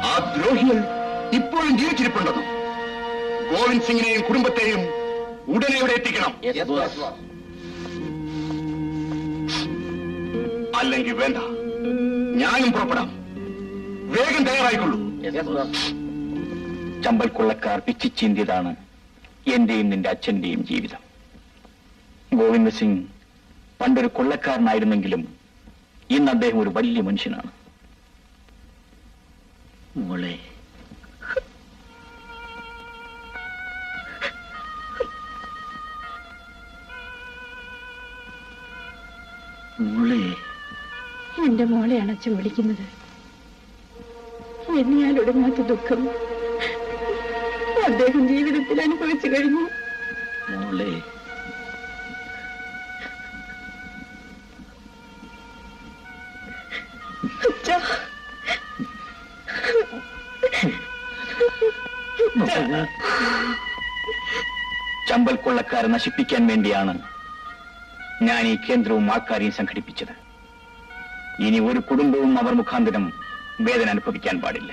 ആ ദ്രോഹികൾ ഇപ്പോഴും ജീവിച്ചിരിപ്പുണ്ടെന്നും ഗോവിന്ദ് സിംഗിനെയും കുടുംബത്തെയും ഉടനെ ഇവിടെ എത്തിക്കണം. അല്ലെങ്കിൽ വേണ്ട, ഞാനും പുറപ്പെടാം. വേഗം തയ്യാറായിക്കൊള്ളൂ. ചമ്പൽ കൊള്ളക്കാർ പിച്ചിച്ചീന്തിയതാണ് എന്റെയും നിന്റെ അച്ഛന്റെയും ജീവിതം. ഗോവിന്ദ് സിംഗ് പണ്ടൊരു കൊള്ളക്കാരനായിരുന്നെങ്കിലും ഇന്ന് അദ്ദേഹം ഒരു വലിയ മനുഷ്യനാണ്. മോളെ, മോളെ, എന്റെ മോളെയാണ് അച്ഛൻ വിളിക്കുന്നത്. എന്നിയാൽ ഒടുങ്ങാത്ത ദുഃഖം അദ്ദേഹം ജീവിതത്തിൽ അനുഭവിച്ചു കഴിഞ്ഞു. മോളെ, ചമ്പൽ കൊള്ളക്കാരെ നശിപ്പിക്കാൻ വേണ്ടിയാണ് ഞാൻ ഈ കേന്ദ്രവും ആൾക്കാരെയും സംഘടിപ്പിച്ചത്. ഇനി ഒരു കുടുംബവും അവർ മുഖാന്തരം വേദന അനുഭവിക്കാൻ പാടില്ല.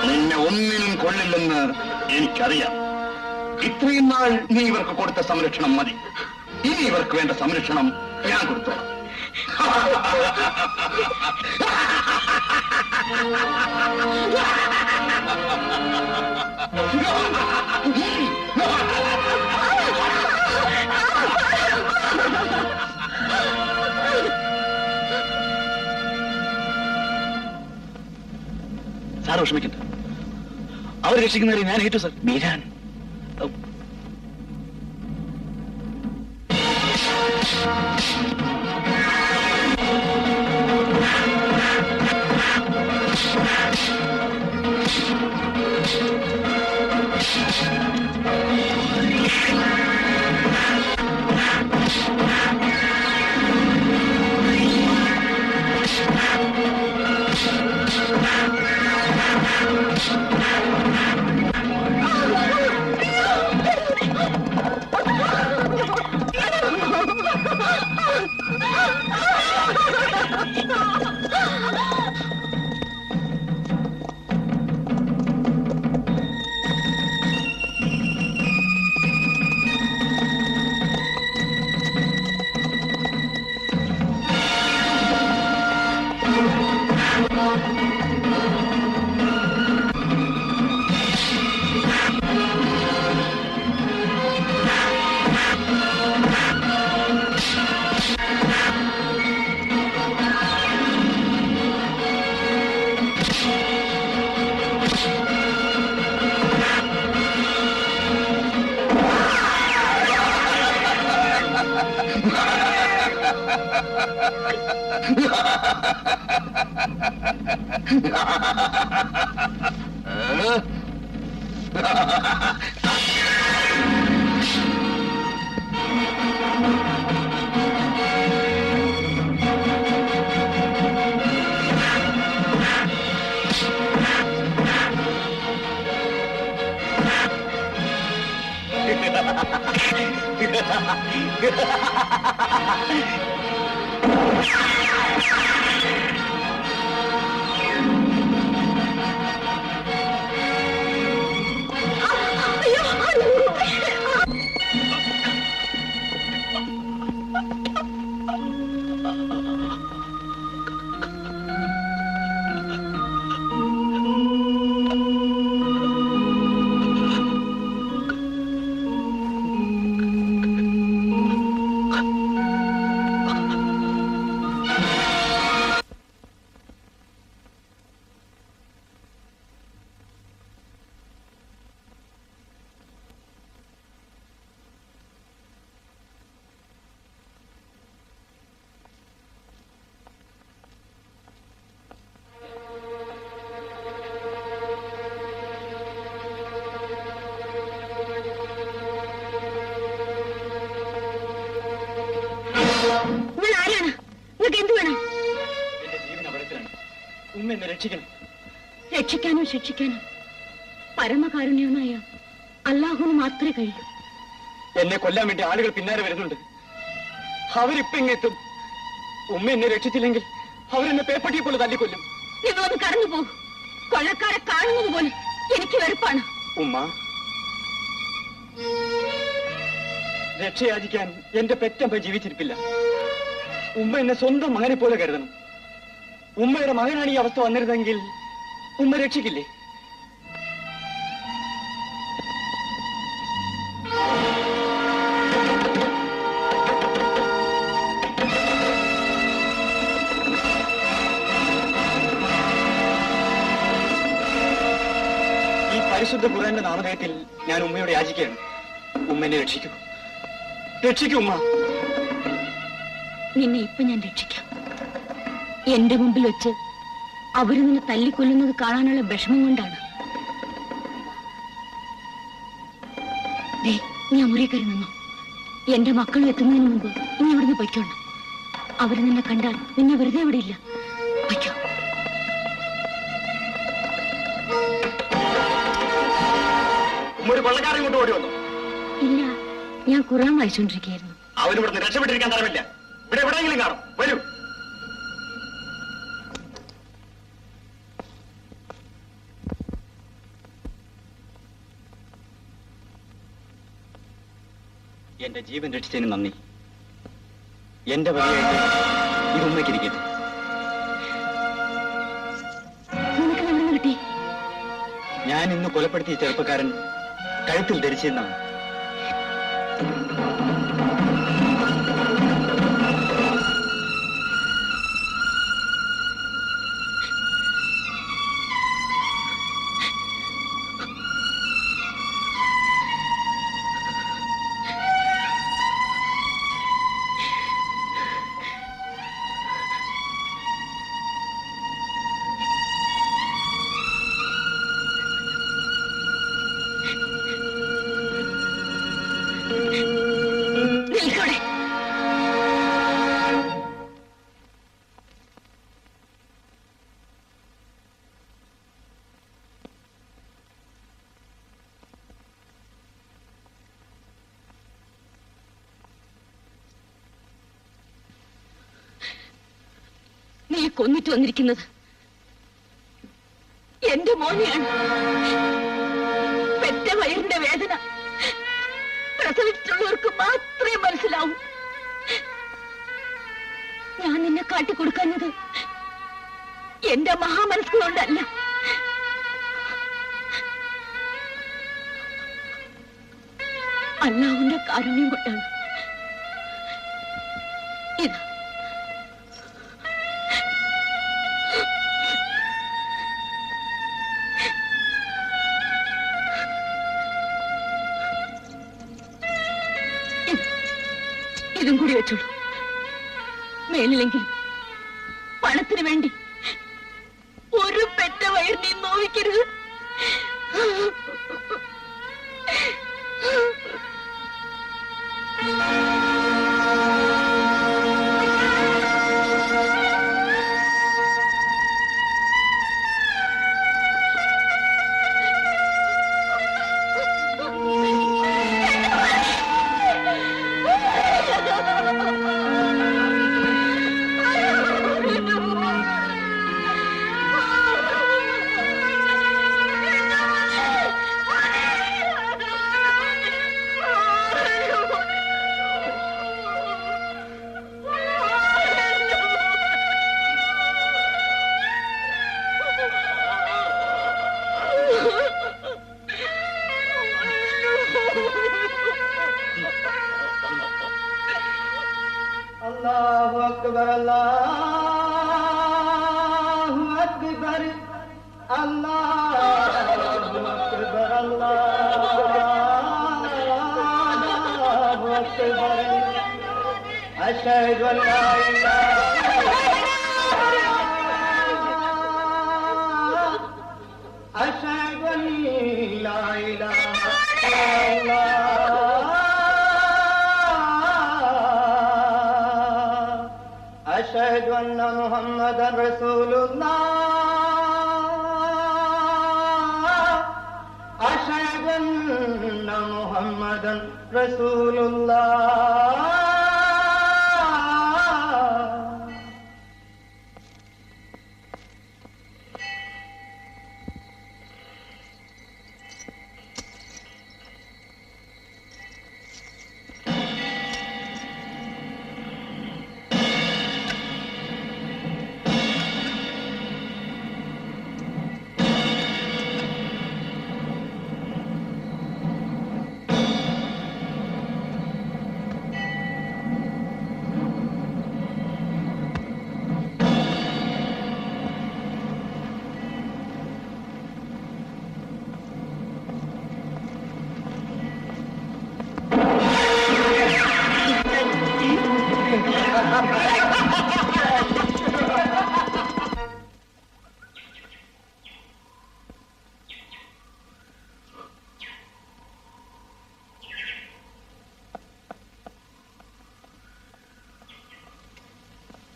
നിന്നെ ഒന്നിനും കൊള്ളില്ലെന്ന് എനിക്കറിയാം. ഇത്രയും നാൾ നീ ഇവർക്ക് കൊടുത്ത സംരക്ഷണം മതി. ഇനി ഇവർക്ക് വേണ്ട സംരക്ഷണം ഞാൻ കൊടുത്തോളാം. സാർ വിഷമിക്കണ്ട. അവർ രക്ഷിക്കുന്നവരെ ഞാൻ ഏറ്റു സാർ. ബീരാൻ, രക്ഷിക്കണം. രക്ഷിക്കാനോ ശിക്ഷിക്കാനോ പരമകാരുണ്യവനായ അല്ലാഹുവിന് മാത്രമേ കഴിയൂ. എന്നെ കൊല്ലാൻ വേണ്ടി ആളുകൾ പിന്നാലെ വരുന്നുണ്ട്. അവരിപ്പോ ഇങ്ങെത്തും. ഉമ്മ എന്നെ രക്ഷിച്ചില്ലെങ്കിൽ അവരെന്നെ പേപ്പട്ടിയെ പോലെ തല്ലിക്കൊല്ലും. നിങ്ങളൊന്ന് കടന്നു പോകും. കൊള്ളക്കാരെ കാണുന്നത് പോലെ എനിക്ക് വെറുപ്പാണ്. ഉമ്മ, രക്ഷയാചിക്കാൻ എന്റെ പെറ്റമ്മ ജീവിച്ചിരിപ്പില്ല. ഉമ്മ എന്നെ സ്വന്തം മകനെ പോലെ കരുതണം. ഉമ്മയുടെ മകനാണ് ഈ അവസ്ഥ വന്നിരുന്നെങ്കിൽ ഉമ്മ രക്ഷിക്കില്ലേ? ഈ പരിശുദ്ധ ഖുർആന്റെ നാമധേയത്തിൽ ഞാൻ ഉമ്മയോട് യാചിക്കുകയാണ്. ഉമ്മ എന്നെ രക്ഷിക്കൂ, രക്ഷിക്കൂ ഉമ്മ. നിന്നെ ഇപ്പൊ ഞാൻ രക്ഷിക്കാം. എന്റെ മുമ്പിൽ വെച്ച് അവര് നിന്നെ തല്ലിക്കൊല്ലുന്നത് കാണാനുള്ള വിഷമം കൊണ്ടാണ്. നീ മുറി കയറി നിന്നോ. എന്റെ മക്കൾ എത്തുന്നതിന് മുമ്പ് നീ ഇവിടുന്ന് പൊയ്ക്കോണം. അവര് നിന്നെ കണ്ടാൽ നിന്നെ വെറുതെ വിടില്ല. പൊയ്ക്കോ. ഒരു കൊള്ളക്കാരൻ കൊണ്ട് ഓടി വന്നു. ഇല്ല, ഞാൻ ഖുർആൻ വായിച്ചുകൊണ്ടിരിക്കുകയായിരുന്നു. അവരിവിടുന്ന് രക്ഷപ്പെട്ടിരിക്കാൻ തരമില്ല. ഇവിടെ എവിടെയെങ്കിലും കാണും. വരൂ. എന്റെ ജീവൻ രക്ഷിച്ചതിന് നന്ദി. എന്റെ വകയായിട്ട് ഇത് ഉമ്മയ്ക്കിരിക്കട്ടെ. നിനക്ക് എവിടെ കിട്ടി? ഞാൻ ഇന്ന് കൊലപ്പെടുത്തിയ ചെറുപ്പക്കാരൻ കഴുത്തിൽ ധരിച്ചിരുന്നാണ്. നിൽക്കോടെ. നീ കൊന്നിട്ട് വന്നിരിക്കുന്നത് എന്റെ മോനെയാണ്. പെറ്റ വയറിന്റെ വേദന പ്രസവിച്ചിട്ടുള്ളവർക്ക് മാത്രമേ മനസ്സിലാവൂ. ഞാൻ നിന്നെ കാട്ടിക്കൊടുക്കുന്നത് എന്റെ മഹാമനസ്സുകൊണ്ടല്ല. അല്ലാഹുവിന്റെ കാരുണ്യം കൊണ്ടാണ്. ഇത് ഇതും കൂടി വെച്ചോളൂ. മേലിലെങ്കിലും പണത്തിന് വേണ്ടി ഒരു പെറ്റ വയറിനെ നോവിക്കരുത്. അല്ലാഹു അക്ബർ, അല്ലാഹു അക്ബർ, അല്ലാഹു അക്ബർ, അല്ലാഹു അക്ബർ. അശ്ഹദു അൻ ലാ ഇലാഹ അശ്ഹദു അൻ ലാ ഇലാഹ ഇല്ലല്ലാഹ് أشهد أن محمدا رسول الله മുഹമ്മദൻ റസൂലുള്ളാഹ്.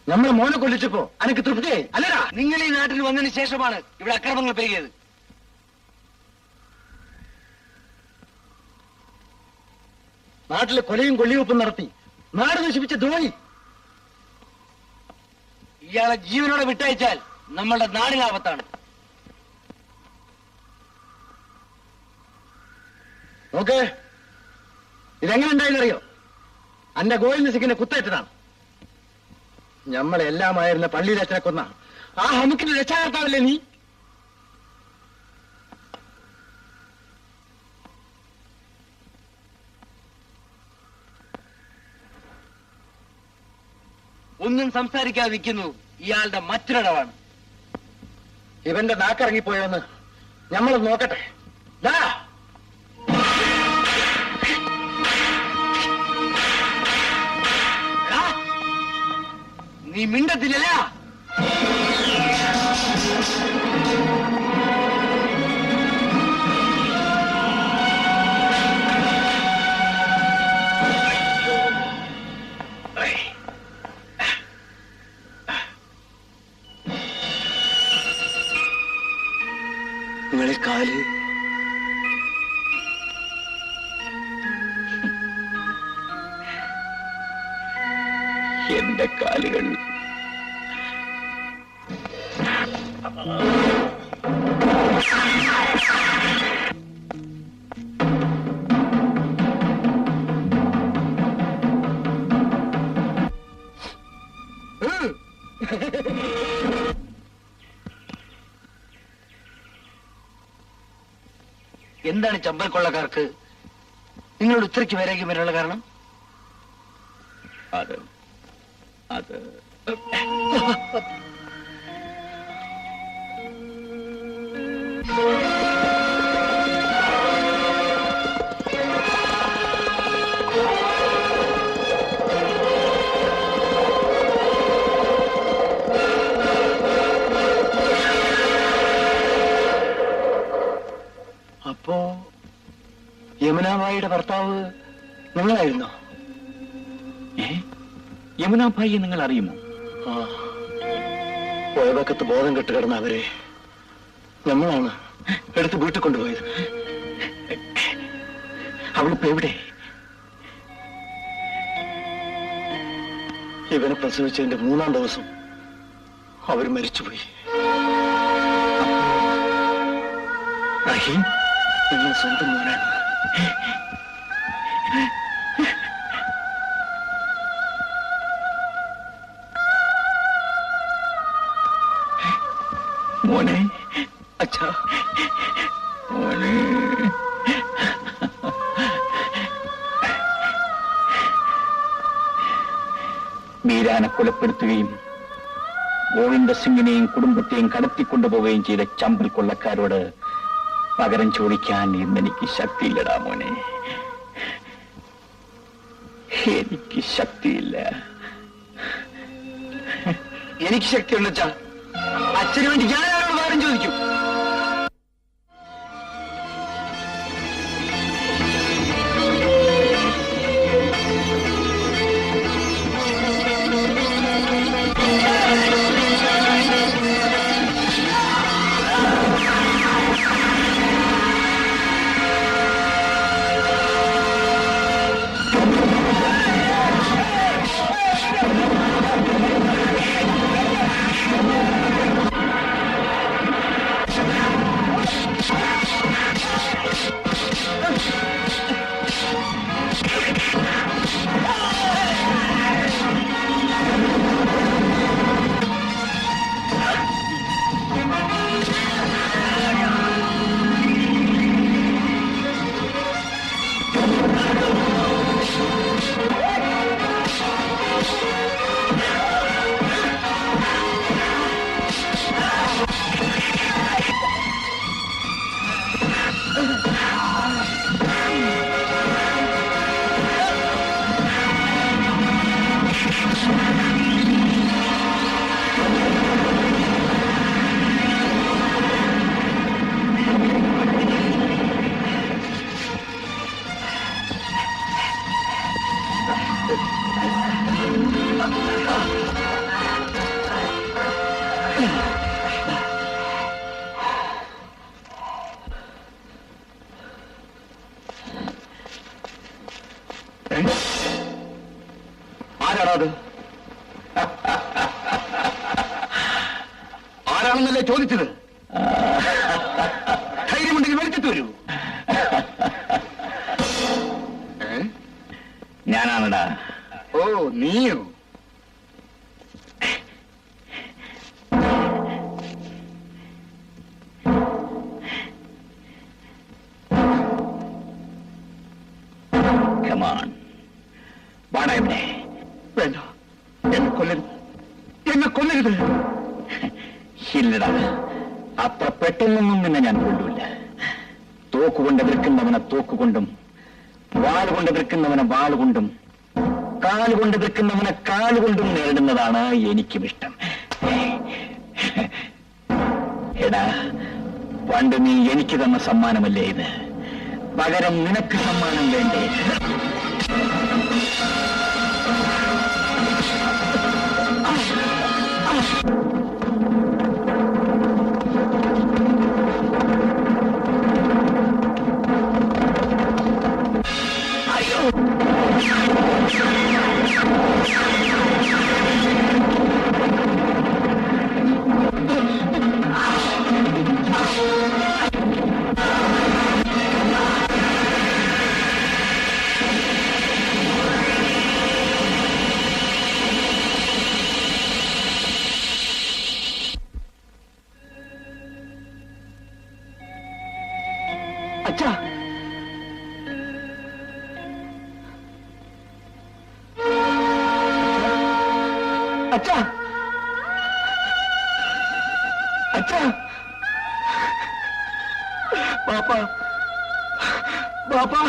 നമ്മളെ മോനെ കൊല്ലിച്ചപ്പോ അനക്ക് തൃപ്തിയായി അല്ലടാ. നിങ്ങൾ ഈ നാട്ടിൽ വന്നതിന് ശേഷമാണ് ഇവിടെ അക്രമങ്ങൾ പെരുകിയത്. നാട്ടിലെ കൊലയും കൊള്ളിവെപ്പും നടത്തി നാട് നശിപ്പിച്ച ദ്രോഹി. ഇയാളെ ജീവനോടെ വിട്ടയച്ചാൽ നമ്മളുടെ നാടിനാപത്താണ്. നോക്ക്, ഇതെങ്ങനെ ഉണ്ടായെന്നറിയോ? അന്റെ ഗോവിന്ദ സിംഗിനെ കുത്തേറ്റതാണ്. നമ്മളെല്ലാമായിരുന്ന പള്ളിയിൽ അച്ഛനെ കൊന്ന ആ ഹമുക്കിന്റെ രക്ഷാകർത്താവല്ലേ നീ? ഒന്നും സംസാരിക്കാതെ നിൽക്കുന്നു ഇയാളുടെ മറ്റൊരിടവാണ്. ഇവന്റെ നാക്കിറങ്ങിപ്പോയോന്ന് ഞമ്മളൊന്ന് നോക്കട്ടെ. ദാ നീ മിണ്ടത്തില്ല. നിങ്ങളെ കാല് എന്റെ കാലുകൾ എന്താണ് ചമ്പൽ കൊള്ളക്കാർക്ക് നിങ്ങളോട് ഇത്രയ്ക്ക് വൈരാഗ്യം വരാനുള്ള കാരണം? അത് അപ്പോ യമുനാബായിയുടെ ഭർത്താവ് നിങ്ങളായിരുന്നോ? യമുനാഭായിയെ നിങ്ങൾ അറിയുമോ? പോയവക്കത്ത് ബോധം കെട്ട് കിടന്ന അവരെ നമ്മളാണ് എടുത്ത് വീട്ടിൽ കൊണ്ടുപോയത്. അവളിപ്പോ എവിടെ? ഇവനെ പ്രസവിച്ചതിന്റെ 3-ാം ദിവസം അവർ മരിച്ചുപോയി. റഹീം നിങ്ങൾ സ്വന്തം മോനാണ്. മോനെ, അച്ഛാ, മോനെ. മീരാനെ കൊലപ്പെടുത്തുകയും ഗോവിന്ദ സിംഗിനെയും കുടുംബത്തെയും കടത്തിക്കൊണ്ടുപോവുകയും ചെയ്ത ചമ്പൽ കൊള്ളക്കാരോട് പകരം ചോദിക്കാൻ ഇന്നെനിക്ക് ശക്തിയില്ലടാ മോനെ. എനിക്ക് ശക്തിയില്ല. എനിക്ക് ശക്തിയുണ്ട് അച്ഛാ. അച്ഛന് വേണ്ടി ഞാൻ ആരോട് പകരം ചോദിക്കും? ആരാണോ അത്? ആരാണെന്നല്ലേ ചോദിച്ചത്? ധൈര്യമുണ്ടെങ്കിൽ വെളിച്ചത്ത് വരൂ. ഞാനാണടാ. ഓ, നീയോ? Come on. വാടാ ഇവിടെ. വേണ്ട, എന്നെ കൊല്ലരുത്, എന്നെ കൊല്ലരുത്. ഇല്ലടാ, അത്ര പെട്ടെന്നൊന്നും നിന്നെ ഞാൻ കൊല്ലൂല്ല. തോക്കുകൊണ്ട് എതിർക്കുന്നവനെ തോക്കുകൊണ്ടും, വാളുകൊണ്ട് എതിർക്കുന്നവനെ വാളുകൊണ്ടും, കാലുകൊണ്ട് എതിർക്കുന്നവനെ കാലുകൊണ്ടും നേരിടുന്നതാണ് എനിക്കും ഇഷ്ടം. എടാ, പണ്ട് നീ എനിക്ക് തന്ന സമ്മാനമല്ലേ ഇത്? പകരം നിനക്ക് സമ്മാനം വേണ്ടേ? അച്ഛാ, അച്ഛാ, അച്ഛാ, ബാപ്പാ, ബാപ്പാ.